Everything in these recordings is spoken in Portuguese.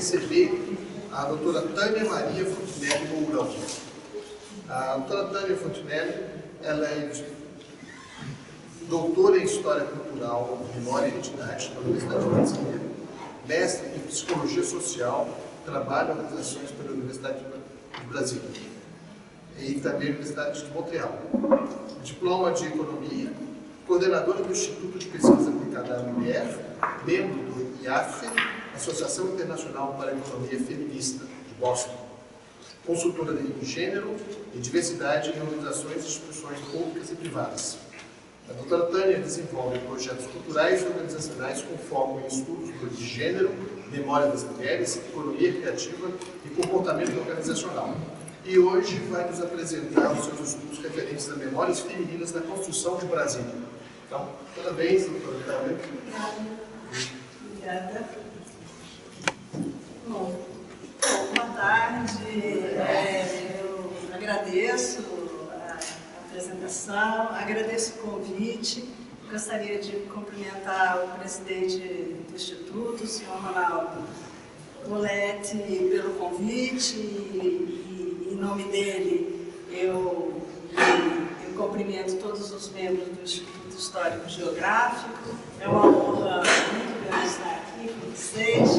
receber a doutora Tânia Maria Fontinelli Mourão. A doutora Tânia Fontinelli, ela é doutora em História Cultural, Memória e Identidade da Universidade de Brasília, mestre em Psicologia Social, trabalha em organizações pela Universidade de Brasília e também a Universidade de Montreal. Diploma de Economia, coordenadora do Instituto de Pesquisa Aplicada à Mulher, membro do IAFE, Associação Internacional para a Economia Feminista, de Boston. Consultora em gênero e diversidade em organizações e instituições públicas e privadas. A doutora Tânia desenvolve projetos culturais e organizacionais com foco em estudos de gênero, memória das mulheres, economia criativa e comportamento organizacional. E hoje vai nos apresentar os seus estudos referentes a memórias femininas na construção de Brasília. Então, parabéns, doutora Tânia. Obrigada. Bom, boa tarde. Eu agradeço a apresentação, agradeço o convite. Gostaria de cumprimentar o presidente do Instituto, o senhor Ronaldo Moletti, pelo convite e em nome dele eu cumprimento todos os membros do Instituto Histórico Geográfico. É uma honra muito grande estar aqui com vocês.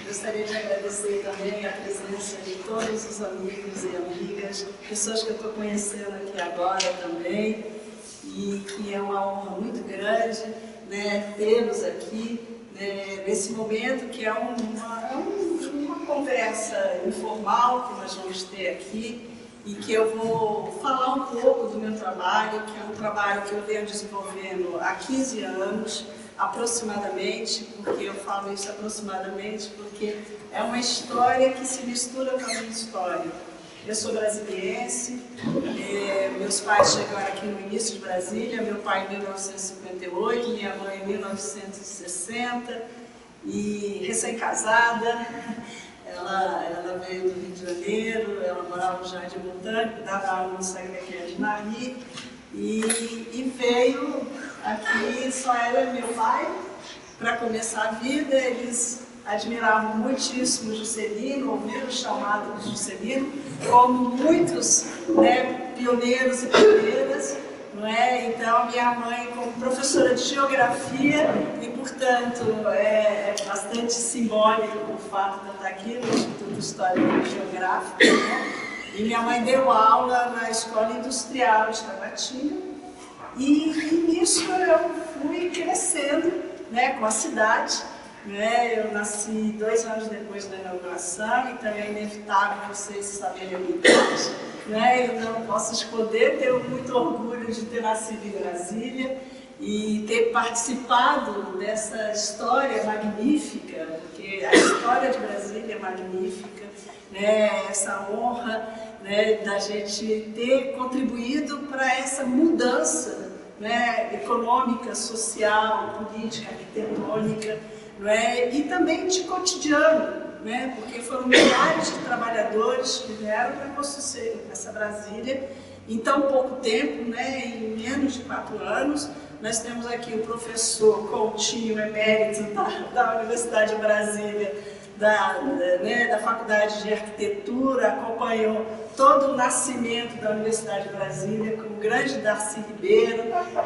Gostaria de agradecer também a presença de todos os amigos e amigas, pessoas que eu estou conhecendo aqui agora também, e que é uma honra muito grande, né, tê-los aqui, né, nesse momento que é uma conversa informal que nós vamos ter aqui, e que eu vou falar um pouco do meu trabalho, que é um trabalho que eu venho desenvolvendo há 15 anos, aproximadamente, porque eu falo isso aproximadamente, porque é uma história que se mistura com a minha história. Eu sou brasiliense, meus pais chegaram aqui no início de Brasília, meu pai em 1958, minha mãe em 1960, e recém-casada. Ela veio do Rio de Janeiro, ela morava no Jardim Botânico, dava aula no Sagré-Cœur de Marie, e veio aqui, só ela e meu pai, para começar a vida. Eles admiravam muitíssimo Juscelino, ouviram o chamado de Juscelino, como muitos, né, pioneiros e pioneiras, não é? Então, minha mãe, como professora de geografia, e portanto é bastante simbólico o fato de eu estar aqui no Instituto Histórico e Geográfico, né? E minha mãe deu aula na Escola Industrial de Tabatinga, e nisso eu fui crescendo, né, com a cidade. Né? Eu nasci 2 anos depois da inauguração, então é inevitável vocês saberem a minha idade, né? Eu não posso esconder, tenho muito orgulho de ter nascido em Brasília e ter participado dessa história magnífica, porque a história de Brasília é magnífica, né? Essa honra, né, da gente ter contribuído para essa mudança, né, econômica, social, política, arquitetônica, não é? E também de cotidiano, né? Porque foram milhares de trabalhadores que vieram para construir essa Brasília em tão pouco tempo, né? Em menos de 4 anos. Nós temos aqui o professor Coutinho, emérito da Universidade de Brasília, da Faculdade de Arquitetura, acompanhou todo o nascimento da Universidade de Brasília, com o grande Darcy Ribeiro,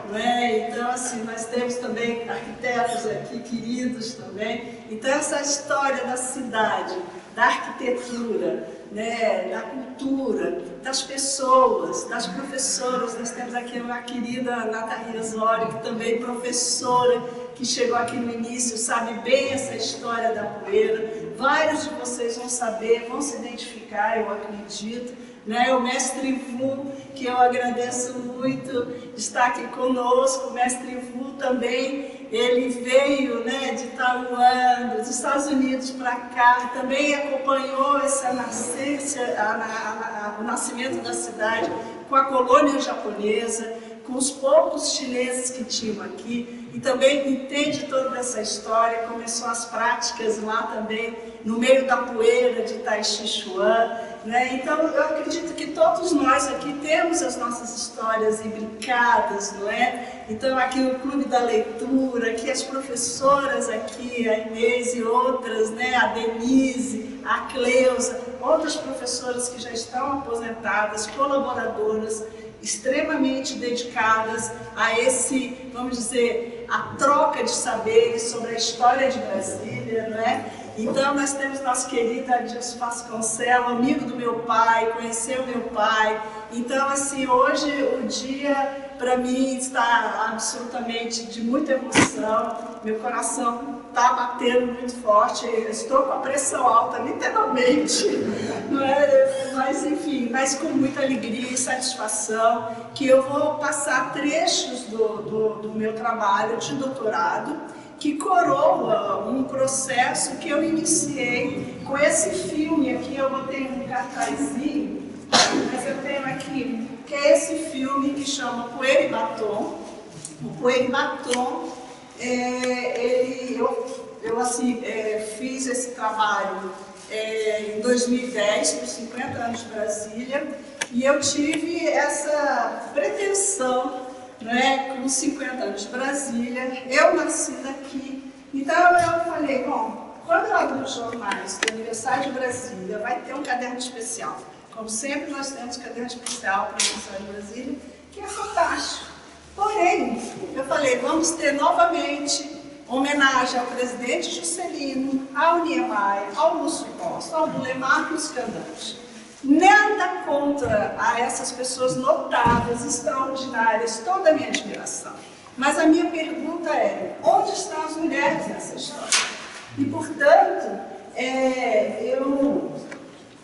né? Então, assim, nós temos também arquitetos aqui, queridos também. Então, essa história da cidade, da arquitetura, né, da cultura, das pessoas, das professoras. Nós temos aqui uma querida Natália Osório, que também é professora, que chegou aqui no início, sabe bem essa história da poeira. Vários de vocês vão saber, vão se identificar, eu acredito. Né? O mestre Vu, que eu agradeço muito de estar aqui conosco. O mestre Vu também, ele veio, né, de Taiwan, dos Estados Unidos para cá, também acompanhou essa nascência, o nascimento da cidade com a colônia japonesa, com os poucos chineses que tinham aqui, e também entende toda essa história. Começou as práticas lá também, no meio da poeira de Taixichuan, né? Então, eu acredito que todos nós aqui temos as nossas histórias imbricadas, não é? Então, aqui o Clube da Leitura, aqui as professoras aqui, a Inês e outras, né? A Denise, a Cleusa, outras professoras que já estão aposentadas, colaboradoras, extremamente dedicadas a esse, vamos dizer, a troca de saberes sobre a história de Brasília, não é? Então, nós temos nosso querido Adilson Vasconcelos, amigo do meu pai, conheceu meu pai. Então, assim, hoje o dia, para mim, está absolutamente de muita emoção. Meu coração está batendo muito forte, eu estou com a pressão alta, literalmente. Não é? Mas, enfim, mas com muita alegria e satisfação, que eu vou passar trechos do meu trabalho de doutorado, que coroa um processo que eu iniciei com esse filme aqui. Eu botei um cartazinho, mas eu tenho aqui, que é esse filme que chama Poeira e Batom. O Poeira e Batom, fiz esse trabalho em 2010, por 50 anos de Brasília, e eu tive essa pretensão, né, com 50 anos de Brasília, eu nasci daqui, então eu falei, bom, quando eu abro os jornais do aniversário de Brasília, vai ter um caderno especial. Como sempre, nós temos um caderno especial para o aniversário de Brasília, que é fantástico. Porém, eu falei, vamos ter novamente homenagem ao presidente Juscelino, ao Niemeyer, ao Lúcio Costa, ao Bulemar e aos Candantes. Nada contra a essas pessoas notáveis, extraordinárias, toda a minha admiração. Mas a minha pergunta é, onde estão as mulheres nessa história? E, portanto,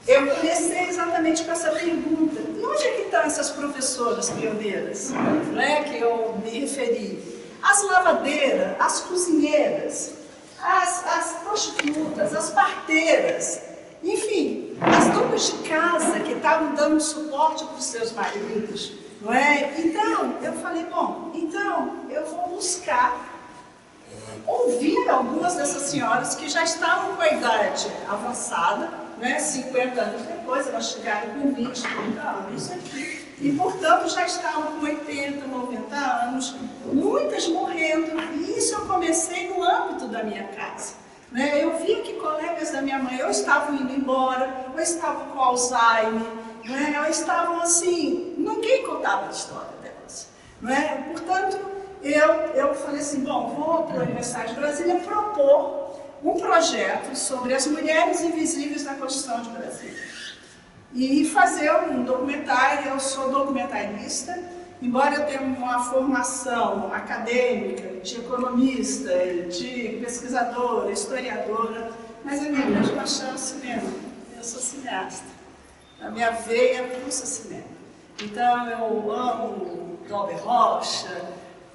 eu comecei exatamente com essa pergunta. E onde é que estão essas professoras pioneiras, né, que eu me referi? As lavadeiras, as cozinheiras, as prostitutas, as parteiras, enfim, as donas de casa que estavam dando suporte para os seus maridos, não é? Então, eu falei, bom, então eu vou buscar ouvir algumas dessas senhoras que já estavam com a idade avançada, né? 50 anos depois, elas chegaram com 20, 30 anos aqui, e portanto já estavam com 80, 90 anos, muitas morrendo, e isso eu comecei no âmbito da minha casa. Eu via que colegas da minha mãe ou estavam indo embora, ou estavam com Alzheimer, ou estavam assim, ninguém contava a história delas. Portanto, eu falei assim, bom, vou para o Aniversário de Brasília propor um projeto sobre as mulheres invisíveis na Constituição de Brasília. E fazer um documentário. Eu sou documentarista, embora eu tenha uma formação acadêmica, de economista, de pesquisadora, historiadora, mas a minha grande paixão é o cinema. Eu sou cineasta. A minha veia pulsa cinema. Então eu amo Glauber Rocha,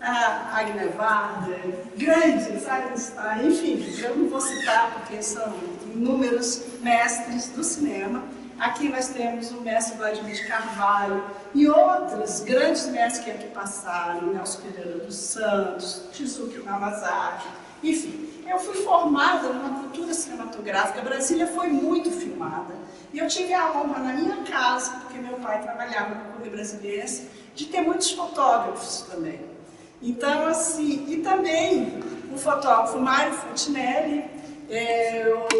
a Agnes Varda, grandes, Einstein, enfim, eu não vou citar porque são inúmeros mestres do cinema. Aqui nós temos o mestre Vladimir de Carvalho e outros grandes mestres que aqui passaram, Nelson Pereira dos Santos, Shizuki Namazaki, enfim. Eu fui formada numa cultura cinematográfica, Brasília foi muito filmada. E eu tive a honra na minha casa, porque meu pai trabalhava no Clube Brasiliense, de ter muitos fotógrafos também. Então, assim, e também o fotógrafo Mário Fontinelli,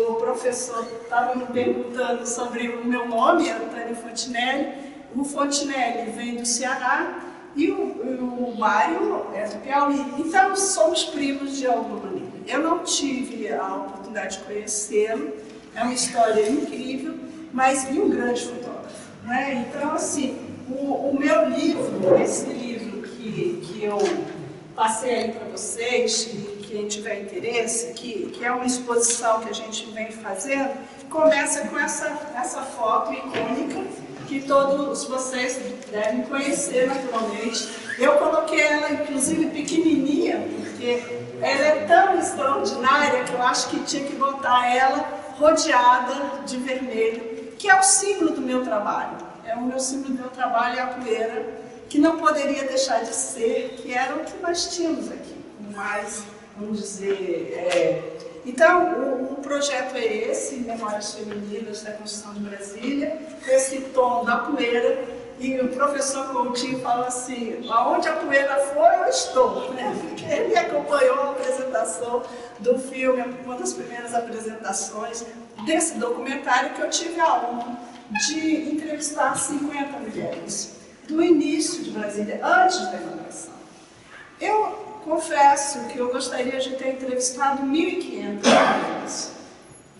o professor estava me perguntando sobre o meu nome, Antônio Fontinelli. O Fontinelli vem do Ceará e o Mário é do Piauí. Então, somos primos de alguma maneira. Eu não tive a oportunidade de conhecê-lo, é uma história incrível, mas e um grande fotógrafo. Então, assim, o meu livro, esse livro que eu passei aí para vocês, quem tiver interesse, que é uma exposição que a gente vem fazendo, começa com essa foto icônica, que todos vocês devem conhecer naturalmente. Eu coloquei ela, inclusive, pequenininha, porque ela é tão extraordinária que eu acho que tinha que botar ela rodeada de vermelho, que é o símbolo do meu trabalho. O meu símbolo do meu trabalho é a poeira, que não poderia deixar de ser, que era o que nós tínhamos aqui, mais, vamos dizer, Então, o projeto é esse, Memórias Femininas da Construção de Brasília, com esse tom da poeira, e o professor Coutinho fala assim, aonde a poeira foi, eu estou. Né? Ele acompanhou a apresentação do filme, uma das primeiras apresentações desse documentário, que eu tive a honra de entrevistar 50 mulheres, do início de Brasília, antes da inauguração. Eu confesso que eu gostaria de ter entrevistado 1.500 mulheres.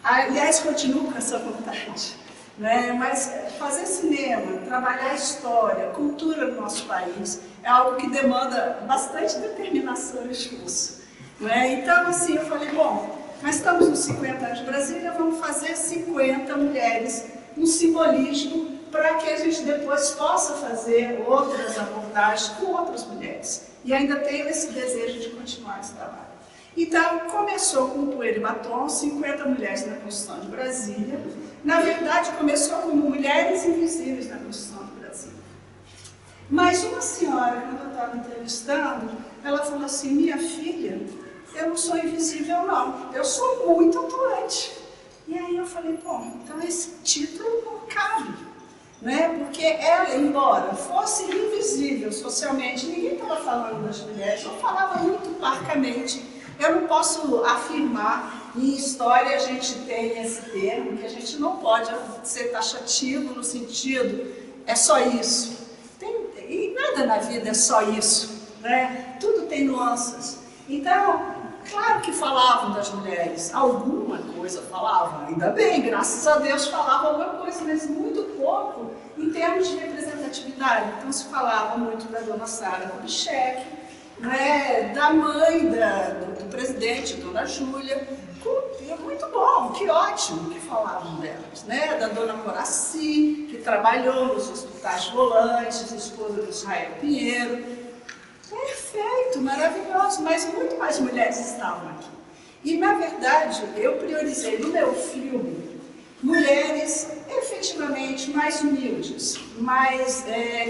Aliás, continuo com essa vontade. Né? Mas fazer cinema, trabalhar história, cultura no nosso país, é algo que demanda bastante determinação e esforço. Né? Então, assim, eu falei, bom, nós estamos nos 50 anos de Brasília, vamos fazer 50 mulheres, um simbolismo para que a gente depois possa fazer outras abordagens com outras mulheres. E ainda tenho esse desejo de continuar esse trabalho. Então, começou com Poeira e Batom, 50 mulheres na construção de Brasília. Na verdade, começou como Mulheres Invisíveis na construção de Brasília. Mas uma senhora, quando eu estava entrevistando, ela falou assim, minha filha, eu não sou invisível não, eu sou muito atuante. E aí eu falei, bom, então esse título não cabe. Né? Porque ela, embora fosse invisível socialmente, ninguém estava falando das mulheres, eu falava muito parcamente. Eu não posso afirmar, em história a gente tem esse termo, que a gente não pode ser taxativo no sentido, é só isso. E nada na vida é só isso, né? Tudo tem nuances. Então, claro que falavam das mulheres, alguma coisa falavam, ainda bem, graças a Deus falavam alguma coisa, mas muito pouco em termos de representatividade. Então se falava muito da dona Sara Kubitschek, né, da mãe do presidente, dona Júlia, muito bom, que ótimo que falavam delas, né, da dona Coraci, que trabalhou nos hospitais volantes, esposa do Israel Pinheiro. Perfeito, maravilhoso, mas muito mais mulheres estavam aqui. E, na verdade, eu priorizei no meu filme mulheres efetivamente mais humildes, mais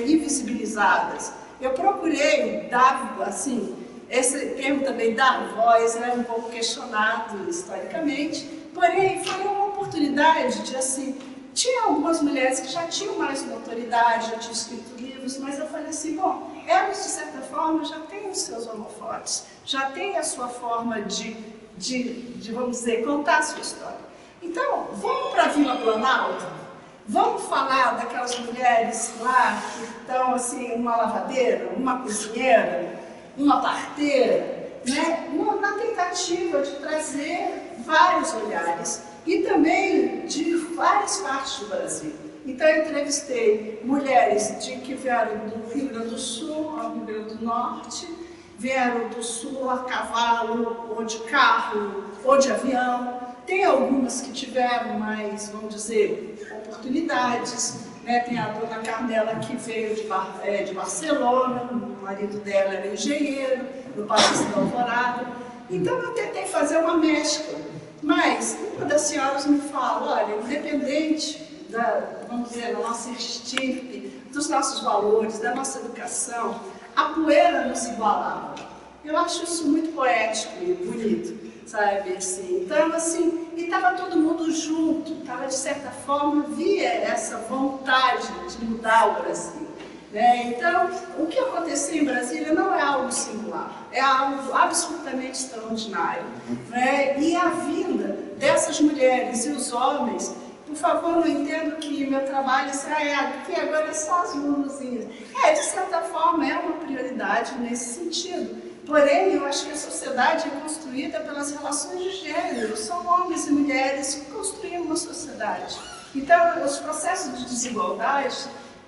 invisibilizadas. Eu procurei dar, assim, esse termo também, dar voz, é um pouco questionado historicamente, porém foi uma oportunidade de, assim, tinha algumas mulheres que já tinham mais notoriedade, já tinham escrito livros, mas eu falei assim, bom, elas de certa forma já têm os seus holofotes, já têm a sua forma de vamos dizer, contar a sua história. Então, vamos para a Vila Planalto, vamos falar daquelas mulheres lá que estão assim, uma lavadeira, uma cozinheira, uma parteira, né? Na tentativa de trazer vários olhares e também de várias partes do Brasil. Então, eu entrevistei mulheres que vieram do Rio Grande do Sul ao Rio Grande do Norte, vieram do Sul a cavalo, ou de carro, ou de avião. Tem algumas que tiveram mais, vamos dizer, oportunidades. Né? Tem a dona Carmela que veio de Barcelona, o marido dela era engenheiro, no Palácio da Alvorada. Então, eu tentei fazer uma mescla. Mas uma das senhoras me fala, olha, independente vamos dizer, da nossa estirpe, dos nossos valores, da nossa educação, a poeira nos igualava. Eu acho isso muito poético e bonito, sabe? Assim, então, assim, e estava todo mundo junto, estava, de certa forma, via essa vontade de mudar o Brasil. Né? Então, o que aconteceu em Brasília não é algo singular, é algo absolutamente extraordinário. Né? E a vinda dessas mulheres e os homens, por favor, não entendo que meu trabalho aqui agora é só as mãozinhas. De certa forma, é uma prioridade nesse sentido. Porém, eu acho que a sociedade é construída pelas relações de gênero. São homens e mulheres que construem uma sociedade. Então, os processos de desigualdade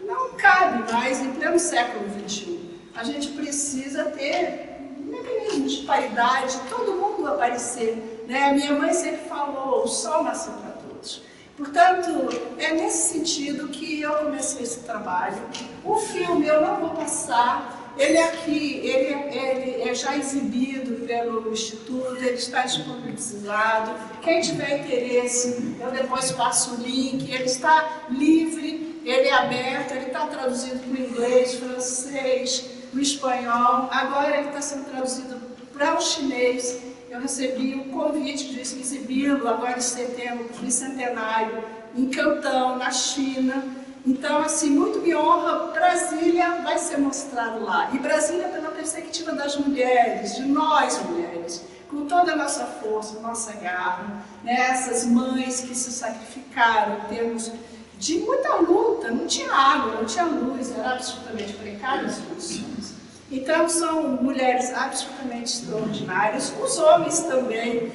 não cabem mais em pleno século XXI. A gente precisa ter mecanismos de paridade, todo mundo aparecer. Né? A minha mãe sempre falou, o sol nasceu para todos. Portanto, é nesse sentido que eu comecei esse trabalho. O filme eu não vou passar, ele aqui, ele é já exibido pelo Instituto, ele está disponibilizado. Quem tiver interesse, eu depois passo o link, ele está livre, ele é aberto, ele está traduzido para o inglês, francês, o espanhol, agora ele está sendo traduzido para o chinês. eu recebi um convite de exibi-lo agora em setembro, no bicentenário, em Cantão, na China. Então, assim, muito me honra, Brasília vai ser mostrado lá. E Brasília pela perspectiva das mulheres, de nós mulheres, com toda a nossa força, nossa garra, né? Essas mães que se sacrificaram em termos de muita luta, não tinha água, não tinha luz, era absolutamente precário as condições. Então, são mulheres absolutamente extraordinárias, os homens também,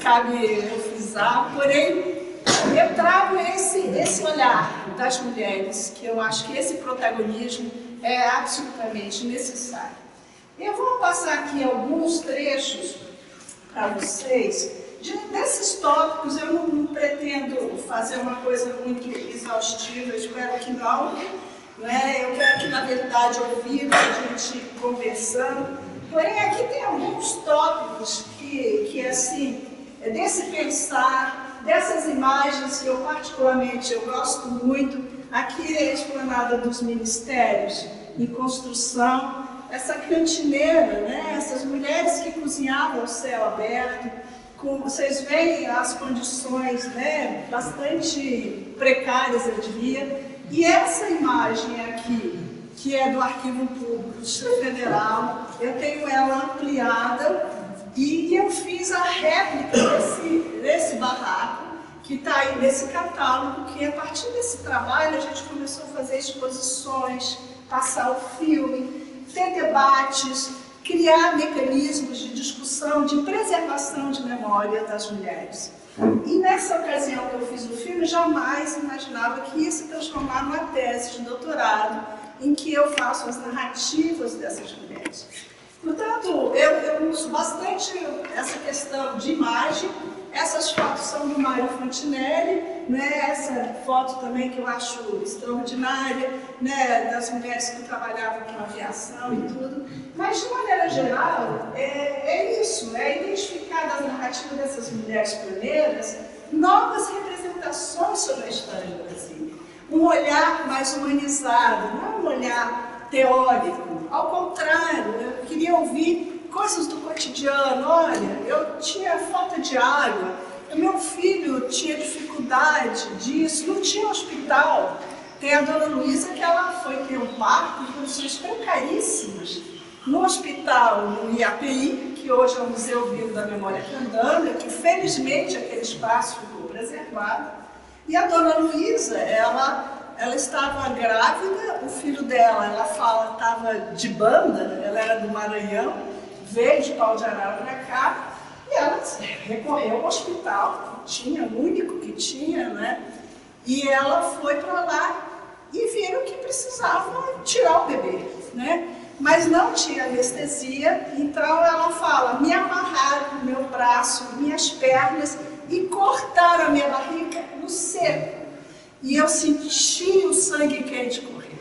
cabe eu frisar, porém, eu trago esse olhar das mulheres, que eu acho que esse protagonismo é absolutamente necessário. Eu vou passar aqui alguns trechos para vocês. Desses tópicos, eu não pretendo fazer uma coisa muito exaustiva, eu espero que não. Né? Eu quero que, na verdade, ouvir a gente conversando. Porém, aqui tem alguns tópicos que assim, desse pensar, dessas imagens que eu particularmente eu gosto muito. Aqui é a esplanada dos ministérios em construção, essa cantineira, né? Essas mulheres que cozinhavam ao céu aberto, vocês veem as condições, né, bastante precárias, eu diria. E essa imagem aqui, que é do Arquivo Público do Distrito Federal, eu tenho ela ampliada e eu fiz a réplica desse barraco, que está aí nesse catálogo, que a partir desse trabalho a gente começou a fazer exposições, passar o filme, ter debates, criar mecanismos de discussão, de preservação de memória das mulheres. E nessa ocasião que eu fiz o filme, jamais imaginava que ia se transformar numa tese de doutorado, em que eu faço as narrativas dessas mulheres. Portanto, eu uso bastante essa questão de imagem. Essas fotos são do Mário Fontinelli, né? Essa foto também que eu acho extraordinária, né? Das mulheres que trabalhavam com aviação e tudo. Mas, de maneira geral, é isso, é identificar das narrativas dessas mulheres pioneiras novas representações sobre a história do Brasil. Um olhar mais humanizado, não um olhar teórico. Ao contrário, eu queria ouvir coisas do cotidiano. Olha, eu tinha falta de água, meu filho tinha dificuldade disso, não tinha hospital. Tem a dona Luísa que ela foi ter um parto em condições precaríssimas no hospital, no IAPI, que hoje é o Museu Vivo da Memória Candanga, que felizmente aquele espaço ficou preservado. E a dona Luísa, ela estava grávida, o filho dela, ela fala, estava de banda, ela era do Maranhão, veio de Pau de Arara para cá, e ela recorreu ao hospital, que tinha, o único que tinha, né? E ela foi para lá e viram que precisava tirar o bebê, né? Mas não tinha anestesia, então ela fala, me amarraram no meu braço, minhas pernas e cortaram a minha barriga no seco. E eu senti o sangue quente correr.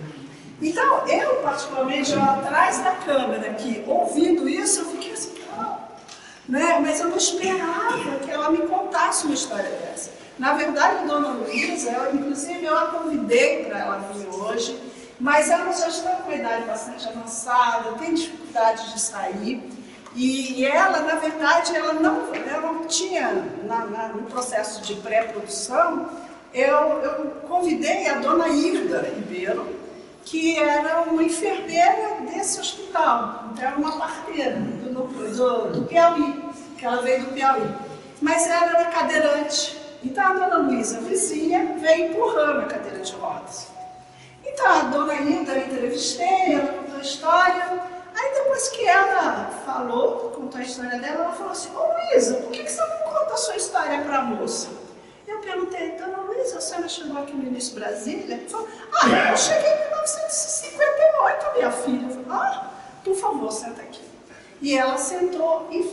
Então, eu particularmente, atrás da câmera aqui, ouvindo isso, eu fiquei assim, não, né? Mas eu não esperava que ela me contasse uma história dessa. Na verdade, a dona Luísa, inclusive eu a convidei para ela vir hoje, mas ela já está com uma idade bastante avançada, tem dificuldade de sair, e ela, na verdade, ela não tinha, no processo de pré-produção, eu convidei a dona Irda Ribeiro, que era uma enfermeira desse hospital, então era uma parteira do Piauí, que ela veio do Piauí. Mas ela era cadeirante, então a dona Luísa, vizinha, veio empurrando a cadeira de rodas. Então a dona Irda, eu entrevistei, ela contou a história, aí depois que ela contou a história dela, ela falou assim, ô Luísa, por que você não conta a sua história para a moça? Eu perguntei, dona Luísa, a senhora chegou aqui no início de Brasília? Ela falou, eu cheguei em 1958, minha filha. Eu falei, por favor, senta aqui. E ela sentou e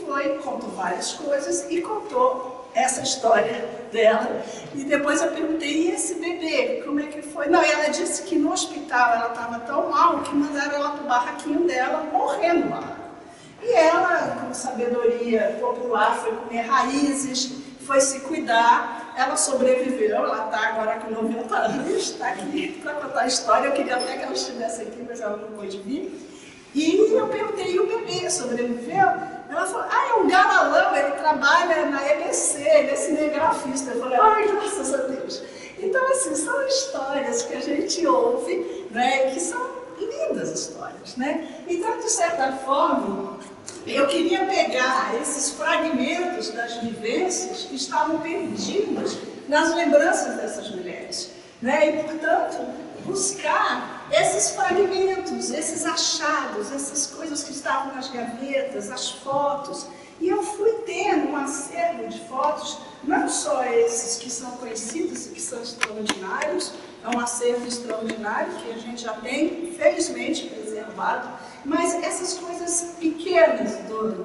contou várias coisas e contou essa história dela. E depois eu perguntei, e esse bebê, como é que foi? Não, e ela disse que no hospital ela estava tão mal que mandaram ela para o barraquinho dela, morrendo lá. E ela, com sabedoria popular, foi comer raízes, foi se cuidar. Ela sobreviveu, ela está agora com 90 anos, está aqui para contar a história. Eu queria até que ela estivesse aqui, mas ela não pôde vir. E eu perguntei, e o bebê sobreviveu? Ela falou, é um galalão, ele trabalha na EBC, ele é cinegrafista. Eu falei, ai, graças a Deus. Então, assim, são histórias que a gente ouve, né, que são lindas histórias, né? Então, de certa forma, eu queria pegar esses fragmentos das vivências que estavam perdidos nas lembranças dessas mulheres, né? E, portanto, buscar esses fragmentos, esses achados, essas coisas que estavam nas gavetas, as fotos. E eu fui tendo um acervo de fotos, não só esses que são conhecidos e que são extraordinários, é um acervo extraordinário que a gente já tem, felizmente, preservado, mas essas coisas pequenas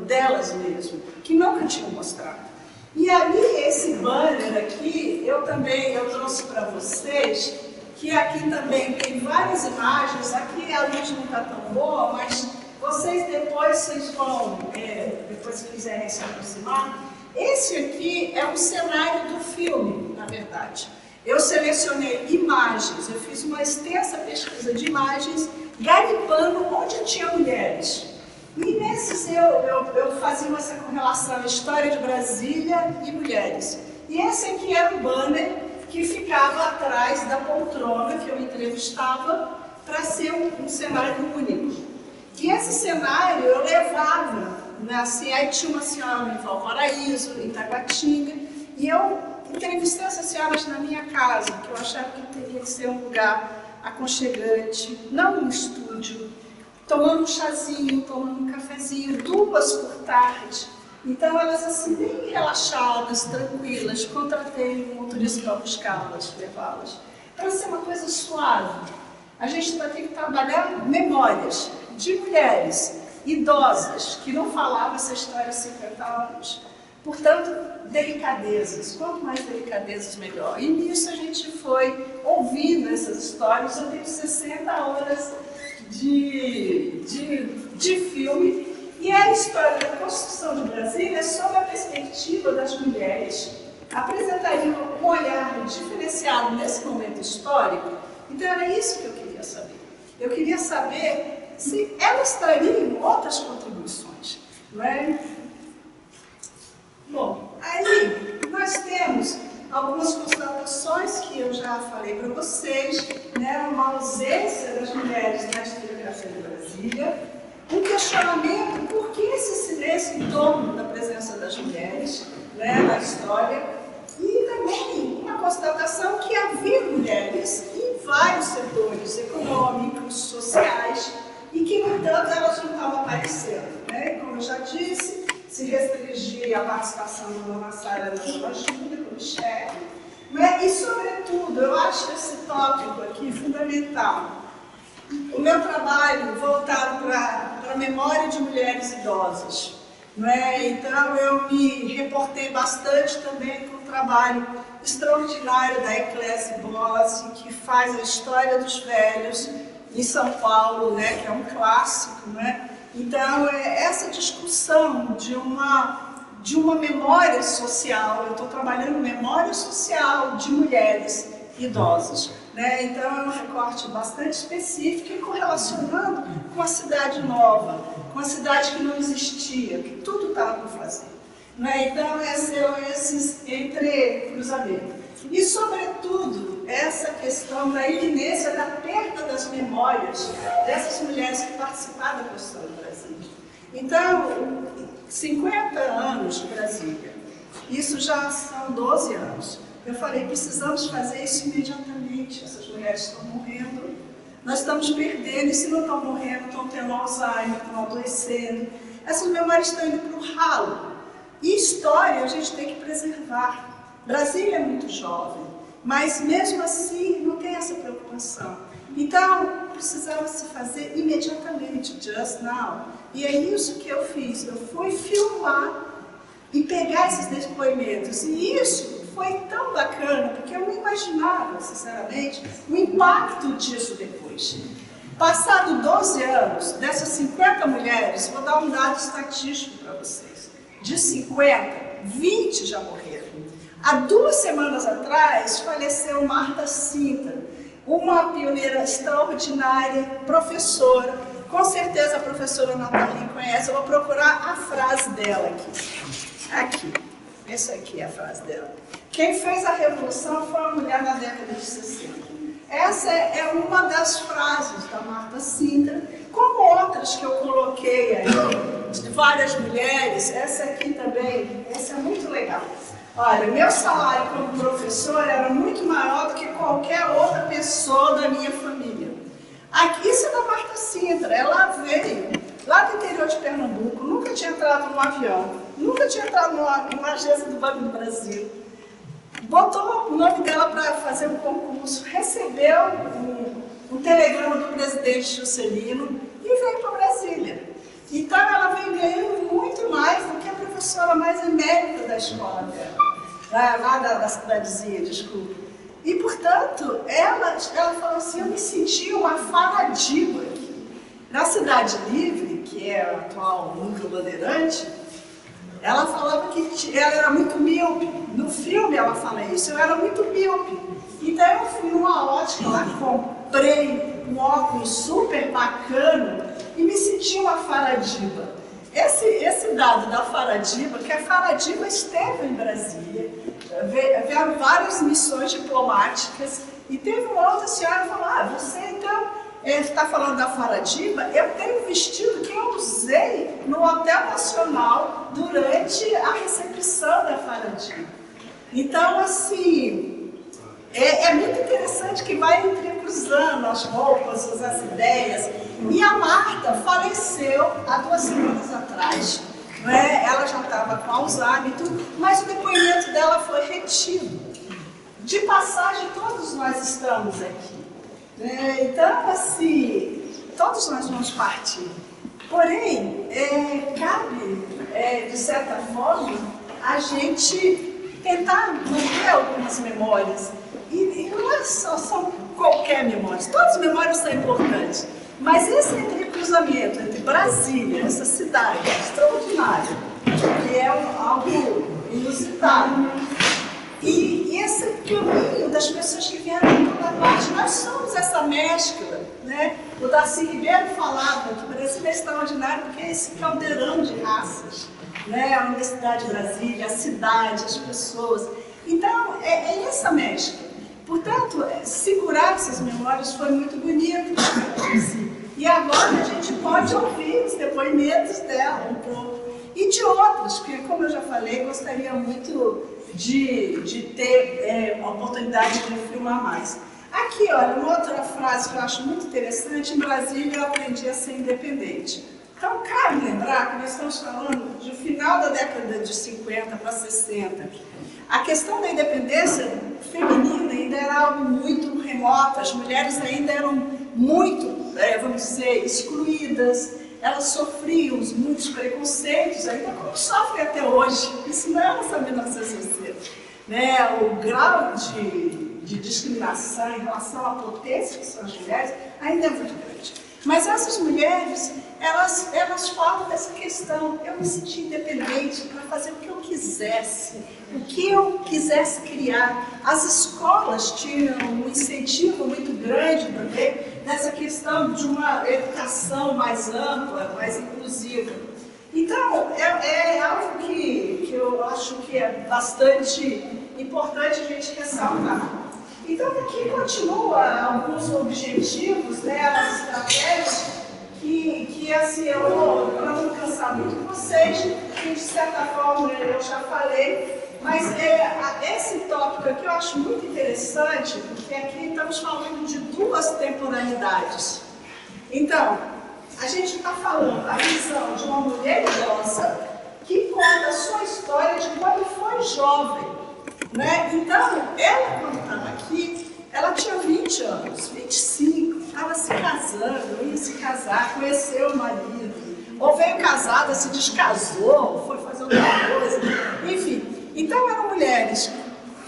delas mesmo, que nunca tinham mostrado. E ali, esse banner aqui, eu trouxe para vocês, que aqui também tem várias imagens, aqui a luz não está tão boa, mas vocês vão, depois que quiserem se aproximar, esse aqui é um cenário do filme, na verdade. Eu selecionei imagens, eu fiz uma extensa pesquisa de imagens, garimpando onde tinha mulheres. E nesses eu fazia essa correlação, história de Brasília e mulheres. E esse aqui era o banner que ficava atrás da poltrona que eu entrevistava para ser um cenário único. E esse cenário eu levava, né, assim, aí tinha uma senhora em Valparaíso, em Taguatinga, e eu entrevistei essas senhoras na minha casa, que eu achava que teria que ser um lugar aconchegante, não um estúdio, tomando um chazinho, tomando um cafezinho, 2 por tarde. Então elas assim, bem relaxadas, tranquilas, contratei um motorista para buscá-las, levá-las. Para ser uma coisa suave. A gente vai ter que trabalhar memórias de mulheres idosas que não falavam essa história há 50 anos. Portanto, delicadezas. Quanto mais delicadezas, melhor. E nisso a gente foi ouvindo essas histórias. Eu tenho 60 horas de filme. E a história da construção de Brasília, sob a perspectiva das mulheres, apresentaria um olhar diferenciado nesse momento histórico. Então era isso que eu queria saber. Eu queria saber se elas trariam outras contribuições, não é? Bom, aí nós temos algumas constatações que eu já falei para vocês, né? Uma ausência das mulheres na historiografia de Brasília, um questionamento por que esse silêncio em torno da presença das mulheres, né, na história, e também uma constatação que havia mulheres em vários setores econômicos, sociais, e que, no entanto, elas não estavam aparecendo, né? Como eu já disse, se restringir a participação da Dona Sara e da Dona Júlia como chefe, né? E, sobretudo, eu acho esse tópico aqui fundamental. O meu trabalho voltado para a memória de mulheres idosas, não é? Então eu me reportei bastante também com o trabalho extraordinário da Eclésia Bossi, que faz a história dos velhos em São Paulo, né? Que é um clássico, né? Então essa discussão de uma memória social, eu estou trabalhando memória social de mulheres idosas. Né? Então é um recorte bastante específico e correlacionando com a cidade nova, com a cidade que não existia, que tudo estava por fazer. Né? Então são esses entrecruzamentos. E, sobretudo, essa questão da iminência da perda das memórias dessas mulheres que participaram da construção do Brasil. Então, 50 anos de Brasília, isso já são 12 anos. Eu falei, precisamos fazer isso imediatamente. Essas mulheres estão morrendo, nós estamos perdendo, e se não estão morrendo, estão tendo Alzheimer, estão adoecendo. Essas memórias estão indo para o ralo. E história a gente tem que preservar. Brasília é muito jovem, mas mesmo assim não tem essa preocupação. Então, precisava se fazer imediatamente, just now. E é isso que eu fiz. Eu fui filmar e pegar esses depoimentos. E isso foi tão bacana, porque eu não imaginava, sinceramente, o impacto disso depois. Passado 12 anos, dessas 50 mulheres, vou dar um dado estatístico para vocês. De 50, 20 já morreram. Há 2 semanas atrás, faleceu Marta Sintra, uma pioneira extraordinária, professora, Com certeza a professora Nathalie conhece, eu vou procurar a frase dela aqui. Aqui, essa aqui é a frase dela. Quem fez a revolução foi uma mulher na década de 60. Essa é uma das frases da Marta Sintra, como outras que eu coloquei aí, de várias mulheres, essa aqui também, essa é muito legal. Olha, meu salário como professor era muito maior do que qualquer outra pessoa da minha família. Aqui, isso é da Marta Sintra, ela veio lá do interior de Pernambuco, nunca tinha entrado num avião, nunca tinha entrado numa agência do Banco do Brasil. Botou o nome dela para fazer um concurso, recebeu um telegrama do presidente Juscelino e veio para Brasília. Então ela vem ganhando muito mais do que a professora mais emérita da escola dela, lá da cidadezinha, desculpa. E, portanto, ela falou assim, eu me senti uma Faradiba aqui. Na Cidade Livre, que é o atual Núcleo Bandeirante, ela falava que ela era muito míope. No filme ela fala isso, eu era muito míope. Então eu fui numa ótica lá, comprei um óculos super bacana e me senti uma Faradiba. Esse dado da Faradiba, que a Faradiba esteve em Brasília, vieram várias missões diplomáticas e teve uma outra senhora que falou, você então está falando da Faradiba, eu tenho um vestido que eu usei no Hotel Nacional durante a recepção da Faradiba. Então, assim, é muito interessante que vai entrecruzando as roupas, as ideias. E a Marta faleceu há 2 semanas atrás. Né? Ela já estava com Alzheimer e tudo, mas o depoimento dela foi retido. De passagem, todos nós estamos aqui. Então, assim, todos nós vamos partir. Porém, cabe, de certa forma, a gente tentar manter algumas memórias. E não é só qualquer memória, todas as memórias são importantes. Mas esse entrecruzamento entre Brasília, essa cidade extraordinária, que é algo inusitado, e esse caminho das pessoas que vieram de toda parte, nós somos essa mescla, né? O Darcy Ribeiro falava que o Brasil é extraordinário porque é esse caldeirão de raças, né? A Universidade de Brasília, a cidade, as pessoas. Então, é essa mescla. Portanto, segurar essas memórias foi muito bonito. E agora a gente pode ouvir os depoimentos dela um pouco. E de outros, porque, como eu já falei, gostaria muito de ter a oportunidade de filmar mais. Aqui, olha, uma outra frase que eu acho muito interessante, em Brasília eu aprendi a ser independente. Então, cabe lembrar que nós estamos falando do final da década de 50 para 60. A questão da independência feminina ainda era algo muito remoto, as mulheres ainda eram muito, vamos dizer, excluídas, elas sofriam muitos preconceitos, ainda como sofrem até hoje. Isso não é só 1960. Né? O grau de discriminação em relação à potência que são as mulheres ainda é muito grande. Mas essas mulheres, elas falam dessa questão. Eu me senti independente para fazer o que eu quisesse, o que eu quisesse criar. As escolas tinham um incentivo muito grande também nessa questão de uma educação mais ampla, mais inclusiva. Então, é algo que eu acho que é bastante importante a gente ressaltar. Então, aqui continua alguns objetivos, né, as estratégias, que assim, eu não cansar muito vocês, que de certa forma eu já falei, mas esse tópico aqui eu acho muito interessante, porque aqui estamos falando de 2 temporalidades. Então, a gente está falando a visão de uma mulher idosa que conta a sua história de quando foi jovem. Né? Então, ela quando estava aqui, ela tinha 20 anos, 25, estava se casando, ia se casar, conheceu o marido, ou veio casada, se descasou, foi fazer outra coisa, enfim. Então, eram mulheres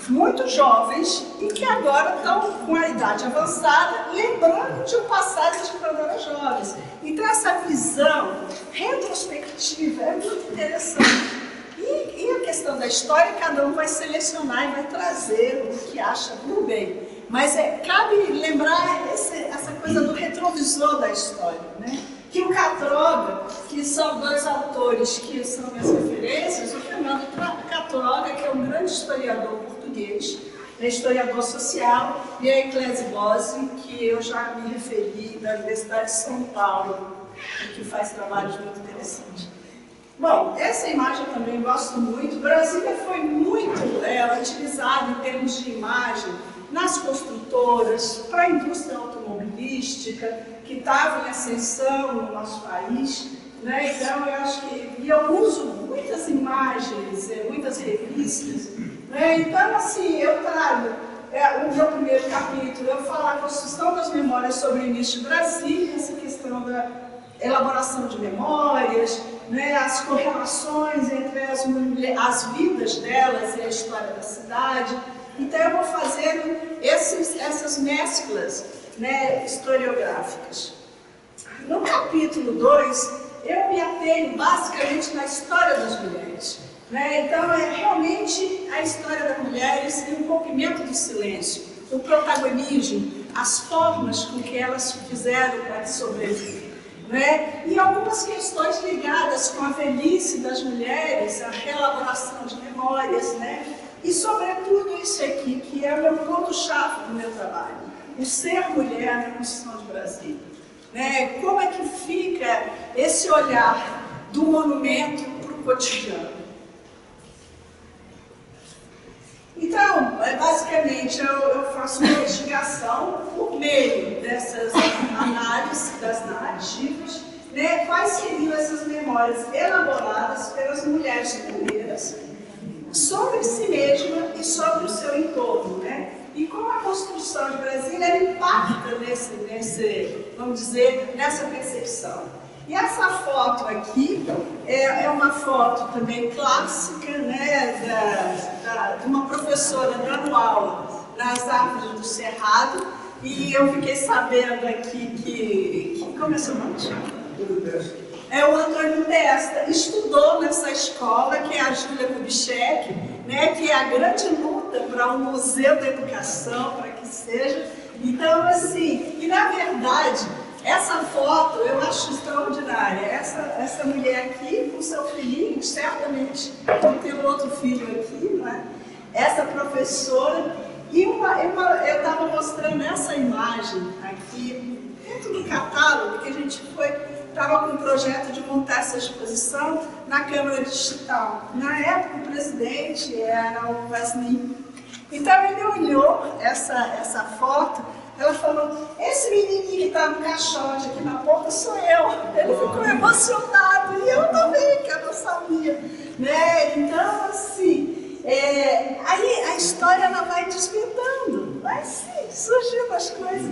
muito jovens e que agora estão com a idade avançada, lembrando de um passado de quando eram jovens. Então, essa visão retrospectiva é muito interessante. E a questão da história, cada um vai selecionar e vai trazer o que acha por bem. Mas cabe lembrar essa coisa do retrovisor da história, né? Que Catroga, que são dois autores que são minhas referências, o Fernando Catroga, que é um grande historiador português, é historiador social, e a Eclésia Bose, que eu já me referi, da Universidade de São Paulo, que faz trabalhos muito interessantes. Bom, essa imagem eu também gosto muito. Brasília foi muito utilizada em termos de imagem nas construtoras, para a indústria automobilística, que estava em ascensão no nosso país, né? Então, eu acho que... E eu uso muitas imagens, muitas revistas, né? Então, assim, eu trago o meu primeiro capítulo, eu falo a construção das memórias sobre o início de Brasília, essa questão da elaboração de memórias, né, as correlações entre as vidas delas e a história da cidade. Então eu vou fazendo essas mesclas, né, historiográficas. No capítulo 2, eu me atenho basicamente na história das mulheres. Né? Então é realmente a história das mulheres e o rompimento do silêncio, o protagonismo, as formas com que elas fizeram para sobreviver. Né? E algumas questões ligadas com a velhice das mulheres, a reelaboração de memórias, né? E sobretudo isso aqui, que é o meu ponto-chave do meu trabalho, o ser mulher na construção de Brasília. Né? Como é que fica esse olhar do monumento para o cotidiano? Então, basicamente, eu faço uma investigação por meio dessas análises, das narrativas, né, quais seriam essas memórias elaboradas pelas mulheres mineiras sobre si mesma e sobre o seu entorno, né? E como a construção de Brasília impacta vamos dizer, nessa percepção. E essa foto aqui é uma foto também clássica, né, de uma professora dando aula nas árvores do Cerrado, e eu fiquei sabendo aqui que como é seu nome? O Antônio Testa estudou nessa escola, que é a Júlia Kubitschek, né, que é a grande luta para um museu da educação, para que seja. Então, assim, e na verdade, essa foto eu acho extraordinária. Essa mulher aqui com seu filhinho, certamente não tem um outro filho aqui, né? Essa professora, e eu estava mostrando essa imagem aqui dentro do catálogo, que a gente estava com um projeto de montar essa exposição na Câmara Digital. Na época o presidente era o Vasni. Então ele olhou essa foto. Ela falou, esse menininho que está no caixote aqui na ponta sou eu. Ele ficou emocionado, e eu também, que eu não sabia. Né? Então, assim, aí a história ela vai desvendando, vai surgindo as coisas.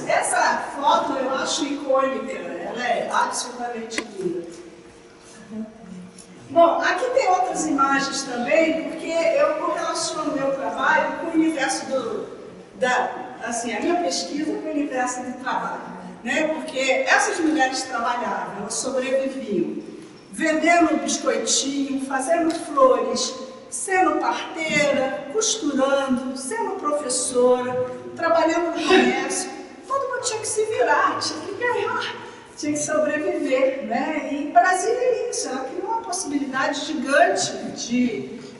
Essa foto eu acho icônica, ela é absolutamente linda. Bom, aqui tem outras imagens também, porque eu correlaciono o meu trabalho com o universo assim, a minha pesquisa com o universo de trabalho, né? Porque essas mulheres trabalhavam, elas sobreviviam, vendendo biscoitinho, fazendo flores, sendo parteira, costurando, sendo professora, trabalhando no comércio. Todo mundo tinha que se virar, tinha que ganhar, tinha que sobreviver, né? E Brasília é isso, ela criou uma possibilidade gigante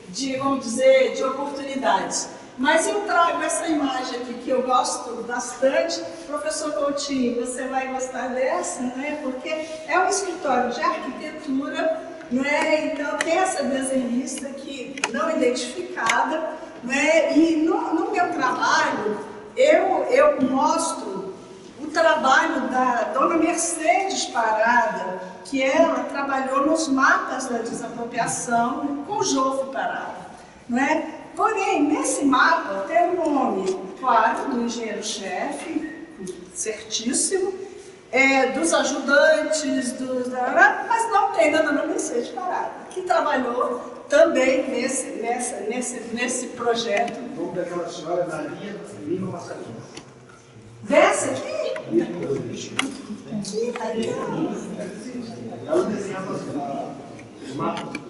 de vamos dizer, de oportunidades. Mas eu trago essa imagem aqui que eu gosto bastante. Professor Coutinho, você vai gostar dessa, né? Porque é um escritório de arquitetura, né? Então tem essa desenhista aqui não identificada, né? E no meu trabalho eu mostro o trabalho da dona Mercedes Parada, que ela trabalhou nos mapas da desapropriação com Jofre Parada, né? Porém, nesse mapa tem o nome, claro, do engenheiro-chefe, certíssimo, dos ajudantes, mas não tem da dona Mercedes Parada, que trabalhou também nesse projeto. O nome daquela senhora é Maria Lima Massarinho. Dessa aqui? Ela desenhava os mapas.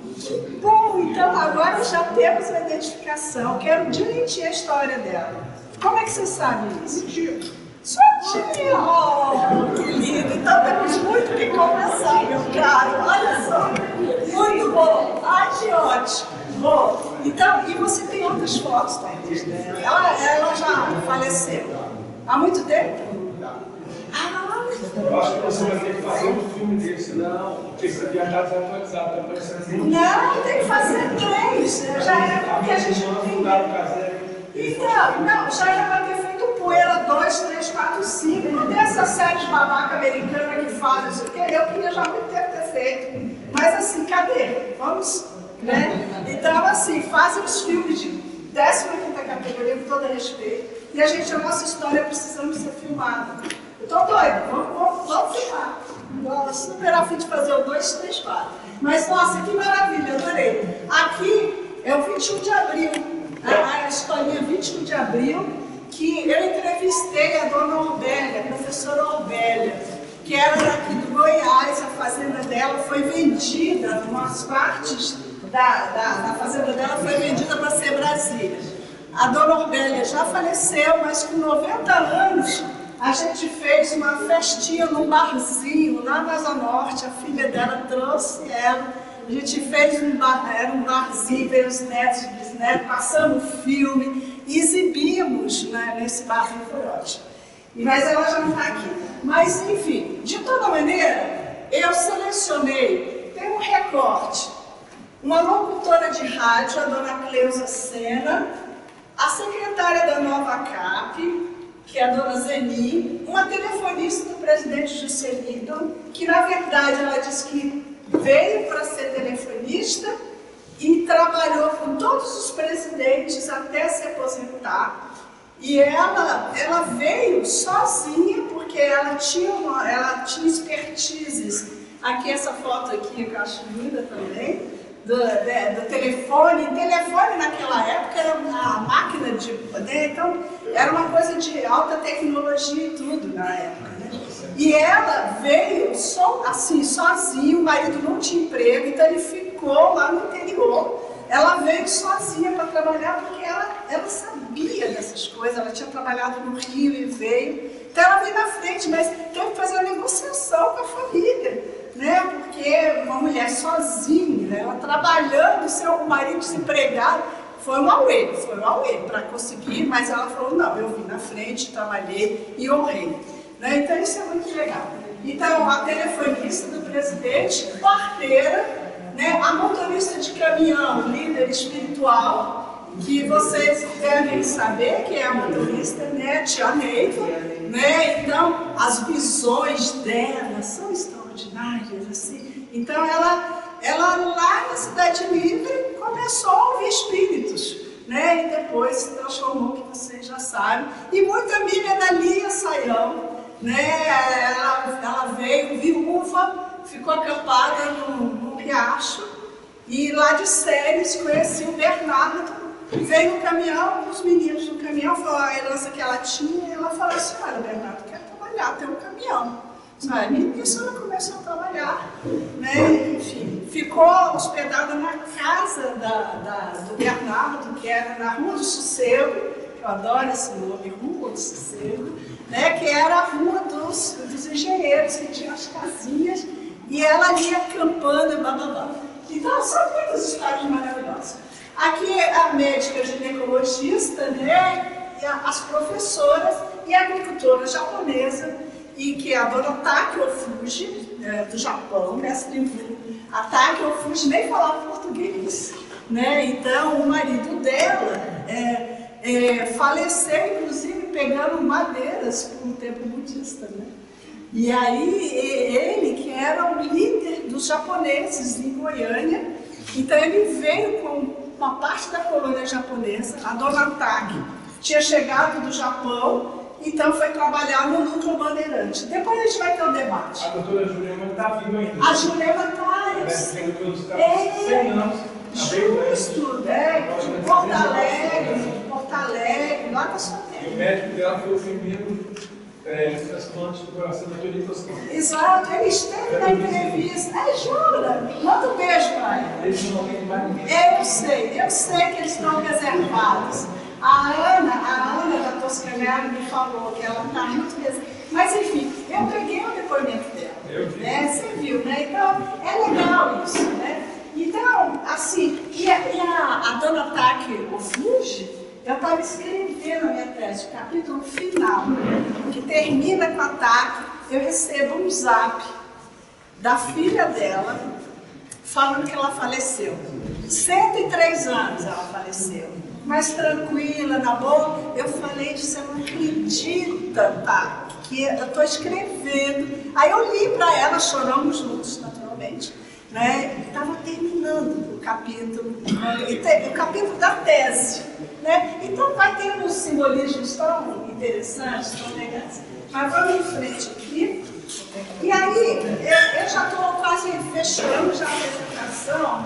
Bom, então agora já temos a identificação. Quero direitinho a história dela. Como é que você sabe isso? Sua tia! Oh, que lindo! Então temos muito que conversar. Caio, olha só. Muito bom. Ai, que ótimo. Bom, então, e você tem outras fotos todas dela. Ela já faleceu. Há muito tempo? Eu acho que você vai ter que fazer um filme desse, não, porque essa viajada vai atualizar, tá parecendo muito. Não, tem que fazer 3. Já era porque a gente não tem. Então, não, já era para ter feito Poeira 2, 3, 4, 5. Não tem essa série de babaca americana que fala isso, porque eu queria já há muito tempo ter feito. Mas assim, cadê? Vamos, né? Então, assim, fazem os filmes de 15ª categoria, com todo respeito. E a nossa história precisamos ser filmada. Eu tô doida, vamos filmar. Estou super afim de fazer o 2, 3, 4. Mas, nossa, que maravilha, adorei. Aqui é o 21 de abril, a historinha 21 de abril, que eu entrevistei a dona Orbélia, a professora Orbélia, que era daqui do Goiás. A fazenda dela foi vendida, umas partes da fazenda dela foi vendida para ser Brasília. A dona Orbélia já faleceu, mas com 90 anos, a gente fez uma festinha num barzinho lá na Asa Norte. A filha dela trouxe ela. A gente fez era um barzinho, veio os netos e bisnetos, passamos filme, exibimos, né, nesse barzinho, foi ótimo. Mas ela já não está aqui. Mas, enfim, de toda maneira, eu selecionei, tem um recorte, uma locutora de rádio, a dona Cleusa Sena, a secretária da Nova Cap, que é a dona Zeni, uma telefonista do presidente Juscelino, que na verdade ela disse que veio para ser telefonista e trabalhou com todos os presidentes até se aposentar. E ela veio sozinha, porque ela tinha expertises. Aqui essa foto aqui, que eu acho linda também, do telefone. Telefone naquela época era uma máquina de poder, então era uma coisa de alta tecnologia e tudo na época, né? E ela veio assim, sozinha, o marido não tinha emprego, então ele ficou lá no interior. Ela veio sozinha para trabalhar porque ela sabia dessas coisas, ela tinha trabalhado no Rio e veio. Então ela veio na frente, mas teve que fazer uma negociação com a família, né? Porque uma mulher sozinha, né? Ela trabalhando, seu marido desempregado, foi um auê para conseguir, mas ela falou, não, eu vim na frente, trabalhei e honrei. Né? Então isso é muito legal. Então a telefonista do presidente, parteira, né? A motorista de caminhão, líder espiritual, que vocês devem saber que é a motorista, né? Tia Neiva, né? Então as visões dela são extraordinárias, assim. Então ela lá na Cidade Livre começou a ouvir espíritos, né? E depois se transformou, que vocês já sabem. E muito amiga da Lia Saião, né? Ela veio viúva, ficou acampada num riacho, e lá de Séries conheci o Bernardo, veio no caminhão, os meninos no caminhão, falou a herança que ela tinha, e ela falou assim, olha, Bernardo, quero trabalhar, tem um caminhão. E nisso ela começou a trabalhar, né? Enfim, ficou hospedada na casa do Bernardo, que era na Rua do Sossego, eu adoro esse nome, Rua do Sossego, né? Que era a rua dos engenheiros, que tinham as casinhas, e ela ali acampando e bababá. Então, são muitas histórias maravilhosas. Aqui a médica ginecologista, né? E as professoras e a agricultora japonesa, e que é a dona Takio Fuji, do Japão, mestre em Fu. A Takio Fuji nem falava português, né? Então, o marido dela faleceu, inclusive, pegando madeiras por um tempo budista, né? E aí, ele, que era o líder dos japoneses em Goiânia, então ele veio com uma parte da colônia japonesa, a dona Takio tinha chegado do Japão, então foi trabalhar no Núcleo Bandeirante. Depois a gente vai ter um debate. A doutora Jurema está viva ainda. A Jurema está, eu sei. 100 anos. Justo, né? Porto Alegre, lá da sua terra. E o médico dela foi o primeiro transplante do coração da doutora Toscana. Exato, ele esteve na entrevista. Jura? Manda um beijo para ele. Eles não têm mais ninguém. Eu sei que eles estão reservados. A Ana da Toscanelli me falou que ela está muito reservada. Mas enfim, eu peguei o depoimento dela. Né? Você viu, né? Então, Isaac Ofuji, eu estava escrevendo a minha tese, o capítulo final, que termina com o ataque. Eu recebo um zap da filha dela, falando que ela faleceu. 103 anos ela faleceu, mas tranquila, na boa. Eu falei, você não acredita, tá? Que eu estou escrevendo. Aí eu li para ela, choramos juntos, naturalmente. Né? Estava terminando o capítulo, o capítulo da tese. Né? Então vai ter uns simbolismos tão interessantes, tão legais. Mas vamos em frente aqui. E aí, eu já estou quase fechando já a apresentação.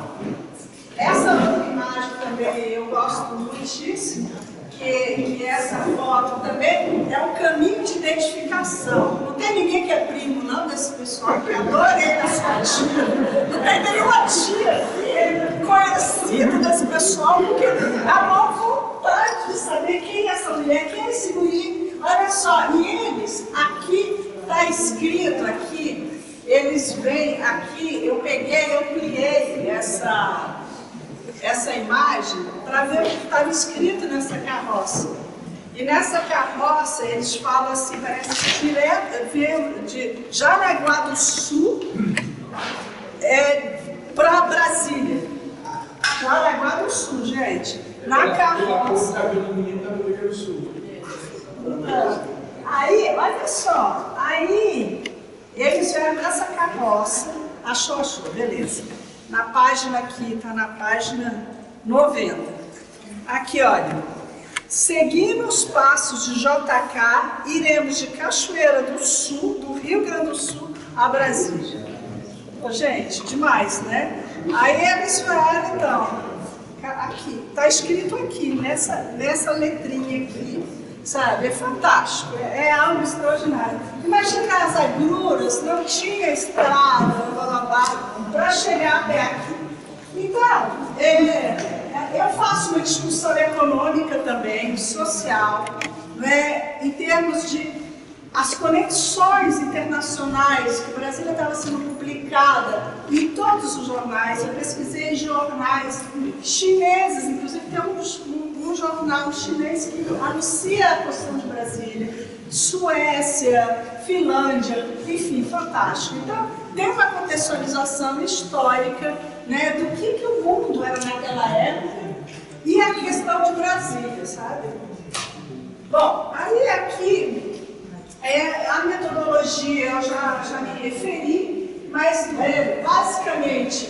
Essa outra imagem também eu gosto muitíssimo, que essa foto também é um caminho de identificação. Não tem ninguém que é primo, não, desse pessoal, que adorei a sua tia. Não tem nenhuma tia conhecida desse pessoal, porque a maior vontade de saber quem é essa mulher, quem é esse guri. Olha só, e eles, aqui, está escrito aqui, eles vêm aqui, eu peguei, eu ampliei essa imagem para ver o que estava escrito nessa carroça. E nessa carroça eles falam assim, parece direto, veio de Jaraguá do Sul para Brasília. Jaraguá do Sul, gente. Na carroça. Aí, olha só, aí eles vieram nessa carroça, achou, beleza. Na página aqui, está na página 90. Aqui, olha. Seguindo os passos de JK, iremos de Cachoeira do Sul, do Rio Grande do Sul, a Brasília. Ô, gente, demais, né? Aí eles vieram, então, aqui, está escrito aqui, nessa letrinha aqui, sabe? É fantástico, é algo extraordinário. Imagina as agruras, não tinha estrada, para chegar até aqui. Então, eu faço uma discussão econômica também, social, né, em termos de as conexões internacionais, que Brasília estava sendo publicada em todos os jornais. Eu pesquisei jornais chineses, inclusive tem um jornal chinês que anuncia a questão de Brasília, Suécia, Finlândia, enfim, fantástico. Então, tem uma contextualização histórica, né, do que o mundo era naquela época e a questão de Brasília, sabe? Bom, aí aqui a metodologia eu já me referi, mas basicamente